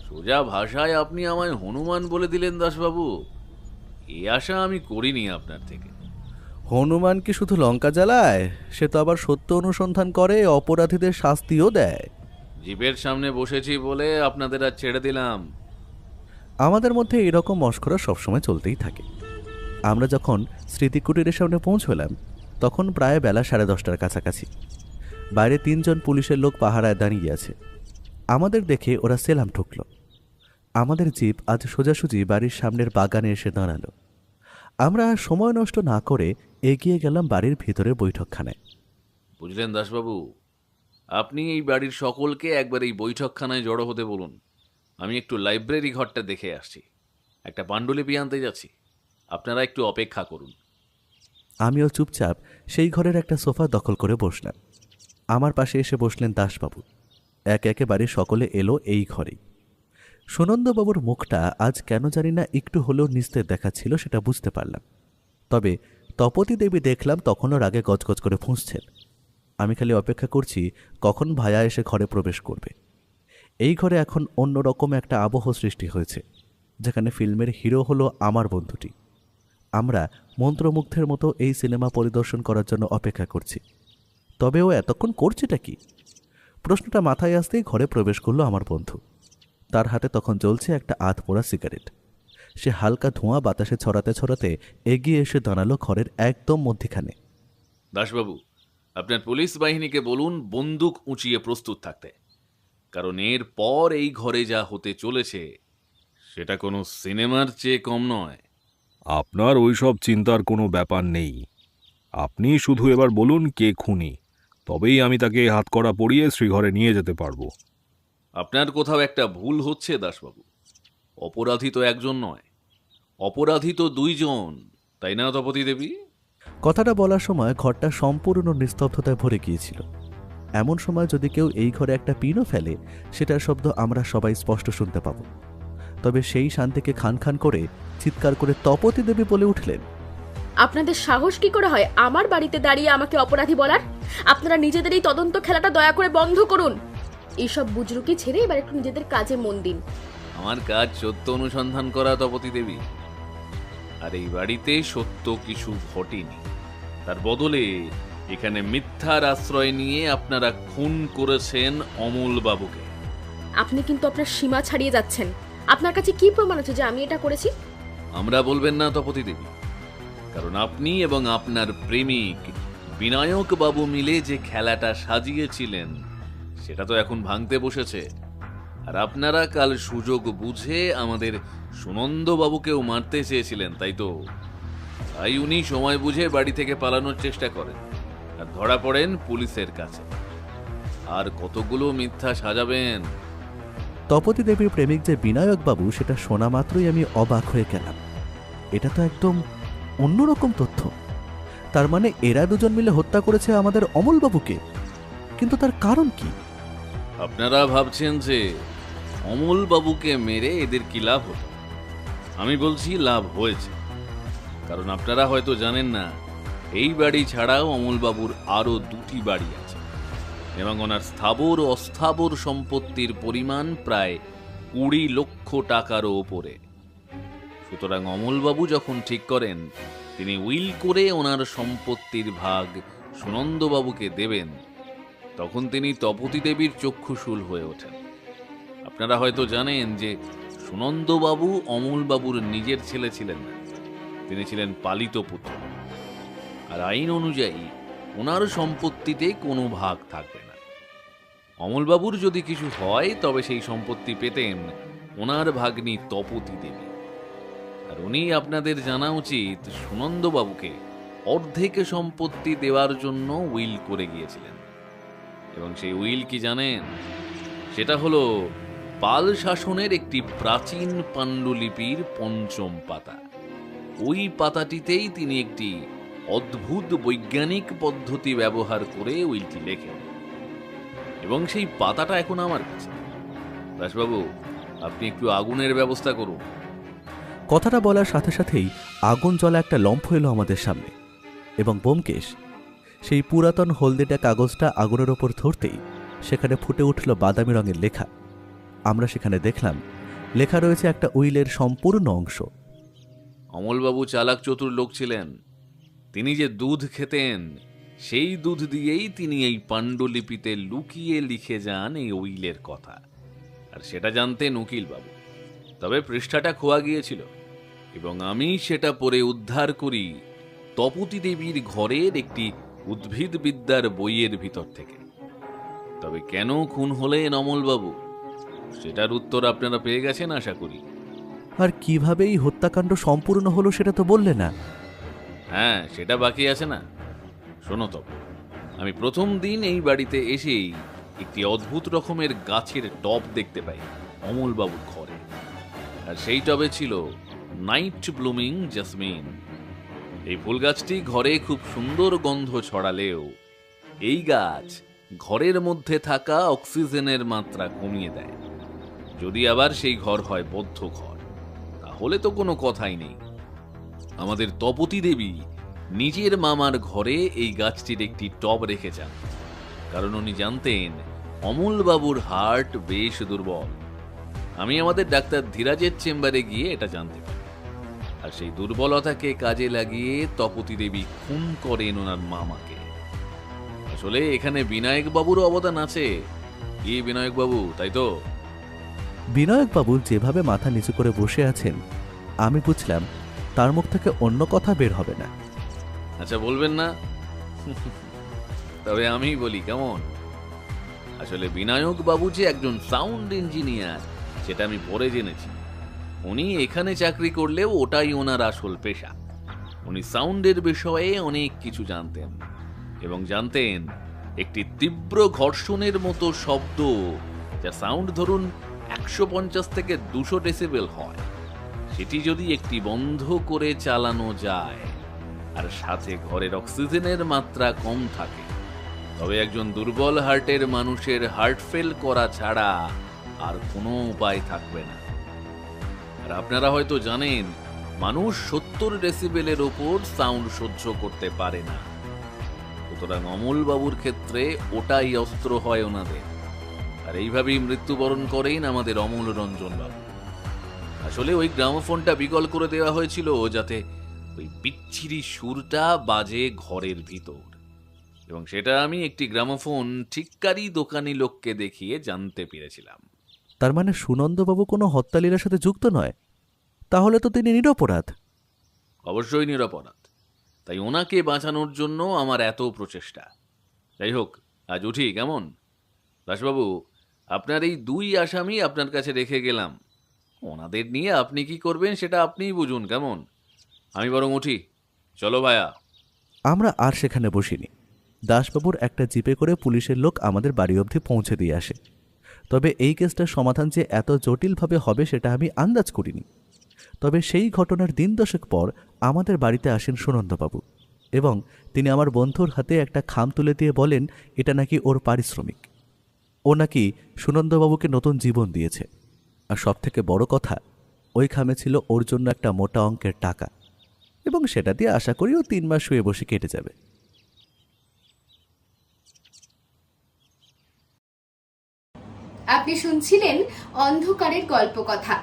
Speaker 3: সোজা ভাষায় আপনি আমায় হনুমান বলে দিলেন দাসবাবু। এই আশা আমি করিনি আপনার থেকে।
Speaker 2: হনুমান কি শুধু লঙ্কা জ্বালায়? সে তো আবার সত্য অনুসন্ধান করে, অপরাধীদের শাস্তিও দেয়।
Speaker 3: জিপের সামনে বসেছি বলে আপনাদের আর ছেড়ে দিলাম।
Speaker 2: আমাদের মধ্যে এরকম মশকরা সবসময় চলতেই থাকে। আমরা যখন স্মৃতিকুটিরের সামনে পৌঁছলাম, তখন প্রায় বেলা 10:30টার কাছাকাছি। বাইরে 3 জন পুলিশের লোক পাহারায় দাঁড়িয়ে আছে। আমাদের দেখে ওরা সেলাম ঠুকল। আমাদের জিপ আজ সোজাসুজি বাড়ির সামনের বাগানে এসে দাঁড়ালো। আমরা সময় নষ্ট না করে এগিয়ে গেলাম বাড়ির ভিতরের বৈঠকখানায়।
Speaker 3: বুঝলেন দাসবাবু, আপনি এই বাড়ির সকলকে একবার এই বৈঠকখানায় জড়ো হতে বলুন। আমি একটু লাইব্রেরি ঘরটা দেখে আসছি, একটা পাণ্ডুলিপি আনতে যাচ্ছি। আপনারা একটু অপেক্ষা করুন।
Speaker 2: আমিও চুপচাপ সেই ঘরের একটা সোফা দখল করে বসলাম। আমার পাশে এসে বসলেন দাসবাবু। একে একে বাড়ির সকলে এলো এই ঘরেই। সুনন্দবাবুর মুখটা আজ কেন জানি না একটু হলেও নিস্তেজ দেখাচ্ছিল, সেটা বুঝতে পারলাম। তবে তপতী দেবী দেখলাম তখনও রাগে গজগজ করে ফুঁসছেন। আমি খালি অপেক্ষা করছি কখন ভায়া এসে ঘরে প্রবেশ করবে। এই ঘরে এখন অন্যরকম একটা আবহ সৃষ্টি হয়েছে, যেখানে ফিল্মের হিরো হলো আমার বন্ধুটি। আমরা মন্ত্রমুগ্ধের মতো এই সিনেমা পরিদর্শন করার জন্য অপেক্ষা করছি। তবে ও এতক্ষণ করছেটা কি? প্রশ্নটা মাথায় আসতেই ঘরে প্রবেশ করলো আমার বন্ধু। তার হাতে তখন জ্বলছে একটা আধপোড়া সিগারেট। সে হালকা ধোঁয়া বাতাসে ছড়াতে ছড়াতে এগিয়ে এসে দাঁড়ালো ঘরের একদম মধ্যিখানে।
Speaker 3: দাসবাবু, আপনার পুলিশ বাহিনীকে বলুন বন্দুক উঁচিয়ে প্রস্তুত থাকতে, কারণ এর পর এই ঘরে যা হতে চলেছে সেটা কোনো সিনেমার চেয়ে কম নয়।
Speaker 5: আপনার ওইসব চিন্তার কোনো ব্যাপার নেই। আপনি শুধু এবার বলুন কে খুনি, তবেই আমি তাকে হাতকড়া পরিয়ে শ্রীঘরে নিয়ে যেতে পারবো।
Speaker 3: আপনার কোথাও একটা ভুল হচ্ছে দাসবাবু। অপরাধী তো একজন নয়, অপরাধী তো 2 জন, তাই না তপতী দেবী?
Speaker 2: কথাটা বলার সময় ঘরটা সম্পূর্ণ নিস্তব্ধতায় ভরে গিয়েছিল। এমন সময় যদি কেউ এই ঘরে একটা পিনও ফেলে, সেটার শব্দ আমরা সবাই স্পষ্ট শুনতে পাব। তবে সেই শান্তিকে খান খান করে চিৎকার করে তপতী দেবী বলে উঠলেন,
Speaker 7: আপনাদের সাহস কি করে হয় আমার বাড়িতে দাঁড়িয়ে আমাকে অপরাধী বলার? আপনারা নিজেদের এই তদন্ত খেলাটা দয়া করে বন্ধ করুন। এইসব বুজরুকি ছেড়ে এবার একটু নিজেদের কাজে মন দিন।
Speaker 3: আমার কাজ সত্য অনুসন্ধান করা তপতী দেবী, আর এই বাড়িতে সত্য কিছু ঘটেনি। তার বদলে এখানে মিথ্যার আশ্রয় নিয়ে আপনারা খুন করেছেন অমল বাবুকে।
Speaker 7: আপনি কিন্তু আপনার সীমা ছাড়িয়ে যাচ্ছেন। আপনার কাছে কি প্রমাণ আছে যে আমি এটা করেছি?
Speaker 3: আমরা বলবেন না তপতী দেবী, কারণ আপনি এবং আপনার প্রেমিক বিনায়ক বাবু মিলে যে খেলাটা সাজিয়েছিলেন সেটা তো এখন ভাঙতে বসেছে। আর আপনারা কাল সুযোগ বুঝে আমাদের সুনন্দ বাবুকেও মারতে চেয়েছিলেন, তাই তো? তাই উনি সময় বুঝে বাড়ি থেকে পালানোর চেষ্টা করেন আর ধরা পড়েন পুলিশের কাছে। আর কতগুলো মিথ্যা সাজাবেন?
Speaker 2: তপতী দেবীর প্রেমিক যে বিনায়ক বাবু সেটা শোনা মাত্রই আমি অবাক হয়ে গেলাম। এটা তো একদম অন্যরকম তথ্য। তার মানে এরা দুজন মিলে হত্যা করেছে আমাদের অমলবাবুকে, কিন্তু তার কারণ কি?
Speaker 3: আপনারা ভাবছেন যে অমল বাবুকে মেরে এদের কি লাভ হলো? আমি বলছি লাভ হয়েছে, কারণ আপনারা হয়তো জানেন না এই বাড়ি ছাড়াও অমল বাবুর আরো 2টি বাড়ি আছে এবং ওনার স্থাবর ও অস্থাবর সম্পত্তির পরিমাণ প্রায় 20 লক্ষ টাকারও ওপরে। সুতরাং অমলবাবু যখন ঠিক করেন তিনি উইল করে ওনার সম্পত্তির ভাগ সুনন্দবাবুকে দেবেন, তখন তিনি তপতী দেবীর চক্ষুশূল হয়ে ওঠেন। আপনারা হয়তো জানেন যে সুনন্দবাবু অমলবাবুর নিজের ছেলে ছিলেন না, তিনি ছিলেন পালিত পুত্র। আর আইন অনুযায়ী ওনার সম্পত্তিতে কোনো ভাগ থাকবে না। অমলবাবুর যদি কিছু হয় তবে সেই সম্পত্তি পেতেন ওনার ভাগ্নি তপতী দেবী। আর উনি, আপনাদের জানা উচিত, সুনন্দবাবুকে অর্ধেক সম্পত্তি দেওয়ার জন্য উইল করে গিয়েছিলেন। এবং সেই উইল কি জানেন? সেটা হলো পাল শাসনের একটি প্রাচীন পাণ্ডুলিপির 5ম পাতা। ওই পাতাটিতেই তিনি একটি অদ্ভুত বৈজ্ঞানিক পদ্ধতি ব্যবহার করে উইলটি লেখেন এবং সেই পাতাটা এখন আমার কাছে। দাসবাবু, আপনি একটু আগুনের ব্যবস্থা করুন।
Speaker 2: কথাটা বলার সাথে সাথেই আগুন জ্বলা একটা লম্ফ এলো আমাদের সামনে এবং ব্যোমকেশ সেই পুরাতন হলদেটা কাগজটা আগুনের ওপর ধরতেই সেখানে ফুটে উঠল বাদামি রঙের লেখা। আমরা সেখানে দেখলাম লেখা রয়েছে একটা উইলের সম্পূর্ণ অংশ।
Speaker 3: অমলবাবু চালাক চতুর লোক ছিলেন। তিনি যে দুধ খেতেন সেই দুধ দিয়েই তিনি এই পাণ্ডুলিপিতে লুকিয়ে লিখে যান এই উইলের কথা। আর সেটা জানতেন উকিলবাবু। তবে পৃষ্ঠাটা খোয়া গিয়েছিল এবং আমি সেটা পড়ে উদ্ধার করি তপতী দেবীর ঘরের একটি উদ্ভিদবিদ্যার বইয়ের ভিতর থেকে। তবে কেন খুন হলেন অমলবাবু সেটার উত্তর আপনারা পেয়ে গেছেন আশা করি।
Speaker 2: আর কিভাবে এই হত্যাকাণ্ড সম্পূর্ণ হলো সেটা তো বললে না।
Speaker 3: হ্যাঁ, সেটা বাকি আছে না। শোনো তবে, আমি প্রথম দিন এই বাড়িতে এসেই একটি অদ্ভুত রকমের গাছের টব দেখতে পাই অমলবাবুর ঘরে। আর সেই টবে ছিল নাইট ব্লুমিং জাসমিন। এই ফুল গাছটি ঘরে খুব সুন্দর গন্ধ ছড়ালেও এই গাছ ঘরের মধ্যে থাকা অক্সিজেনের মাত্রা কমিয়ে দেয়। যদি আবার সেই ঘর হয় বদ্ধ ঘর, তাহলে তো কোনো কথাই নেই। আমাদের তপতী দেবী নিজের মামার ঘরে এই গাছটির একটি টব রেখে যান, কারণ উনি জানতেন অমলবাবুর হার্ট বেশ দুর্বল। আমি আমাদের ডাক্তার ধীরাজের চেম্বারে গিয়ে এটা জানতে পারি। আর সেই দুর্বলতাকে কাজে লাগিয়ে তপতী দেবী খুন করেন ওনার মামাকে। আসলে এখানে বিনায়ক বাবুরও অবদান আছে। কি বিনায়ক বাবু, তাই তো?
Speaker 2: বিনায়ক বাবু যেভাবে মাথা নিচু করে বসে আছেন আমি বুঝলাম তার মুখ থেকে অন্য কথা বের হবে না।
Speaker 3: আচ্ছা, বলবেন না? তবে আমি বলি কেমন? আসলে বিনায়ক বাবু যে একজন সাউন্ড ইঞ্জিনিয়ার সেটা আমি পরে জেনেছি। উনি এখানে চাকরি করলেও ওটাই ওনার আসল পেশা। উনি সাউন্ডের বিষয়ে অনেক কিছু জানতেন এবং জানতেন একটি তীব্র ঘর্ষণের মতো শব্দ, যা সাউন্ড ধরুন 150 থেকে 200 ডেসিবেল হয়, সেটি যদি একটি বন্ধ করে চালানো যায় আর সাথে ঘরের অক্সিজেনের মাত্রা কম থাকে, তবে একজন দুর্বল হার্টের মানুষের হার্ট ফেল করা ছাড়া আর কোনো উপায় থাকবে না। আর আপনারা হয়তো জানেন মানুষ 70 ডেসিবেলের ওপর সাউন্ড সহ্য করতে পারে না। সুতরাং অমলবাবুর ক্ষেত্রে ওটাই অস্ত্র হয় ওনাদের। আর আর এইভাবেই মৃত্যুবরণ করেন আমাদের অমূল রঞ্জন বাবু। আসলে ওই গ্রামোফোনটা বিকল করে দেওয়া হয়েছিল যাতে ওই বিচ্ছিরি সুরটা বাজে ঘরের ভিতর, এবং সেটা আমি একটি গ্রামোফোন ঠিককারী দোকানি লোককে দেখিয়ে জানতে পেরেছিলাম।
Speaker 2: তার মানে সুনন্দবাবু কোনো হত্যালীলার সাথে যুক্ত নয়? তাহলে তো তিনি নিরপরাধ।
Speaker 3: অবশ্যই নিরপরাধ, তাই ওনাকে বাঁচানোর জন্য আমার এত প্রচেষ্টা। যাই হোক, আজ উঠি কেমন? দাসবাবু, আপনার এই 2 আসামি আপনার কাছে রেখে গেলাম। ওনাদের নিয়ে আপনি কি করবেন সেটা আপনিই বুঝুন, কেমন? আমি বরং উঠি। চলো ভায়া।
Speaker 2: আমরা আর সেখানে বসিনি। দাসবাবুর একটা জিপে করে পুলিশের লোক আমাদের বাড়ি অবধি পৌঁছে দিয়ে আসে। তবে এই কেসটার সমাধান যে এত জটিলভাবে হবে সেটা আমি আন্দাজ করিনি। তবে সেই ঘটনার দিন 10 পর আমাদের বাড়িতে আসেন সুনন্দবাবু, এবং তিনি আমার বন্ধুর হাতে একটা খাম তুলে দিয়ে বলেন এটা নাকি ওর পারিশ্রমিক। ও নাকি সুনন্দবাবুকে নতুন জীবন দিয়েছে। আর সবথেকে বড় কথা, ওই খামে ছিল ওর জন্য একটা মোটা অঙ্কের টাকা, এবং সেটা দিয়ে আশা করি ও 3 মাস শুয়ে বসে কেটে যাবে।
Speaker 1: আপনি শুনছিলেন অন্ধকারের গল্প কথা।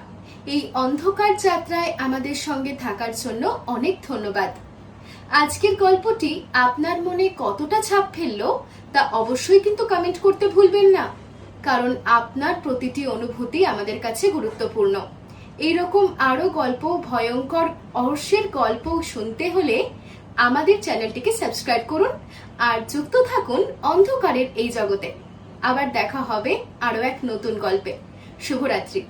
Speaker 1: এই অন্ধকার যাত্রায় আমাদের সঙ্গে থাকার জন্য অনেক ধন্যবাদ। আজকের গল্পটি আপনার মনে কতটা ছাপ ফেললো তা অবশ্যই কিন্তু কমেন্ট করতে ভুলবেন না, কারণ আপনার প্রতিটি অনুভূতি আমাদের কাছে গুরুত্বপূর্ণ। এইরকম আরো গল্প, ভয়ঙ্কর রহস্যের গল্প শুনতে হলে আমাদের চ্যানেলটিকে সাবস্ক্রাইব করুন আর যুক্ত থাকুন অন্ধকারের এই জগতে। আবার দেখা হবে আরো এক নতুন গল্পে। শুভরাত্রি।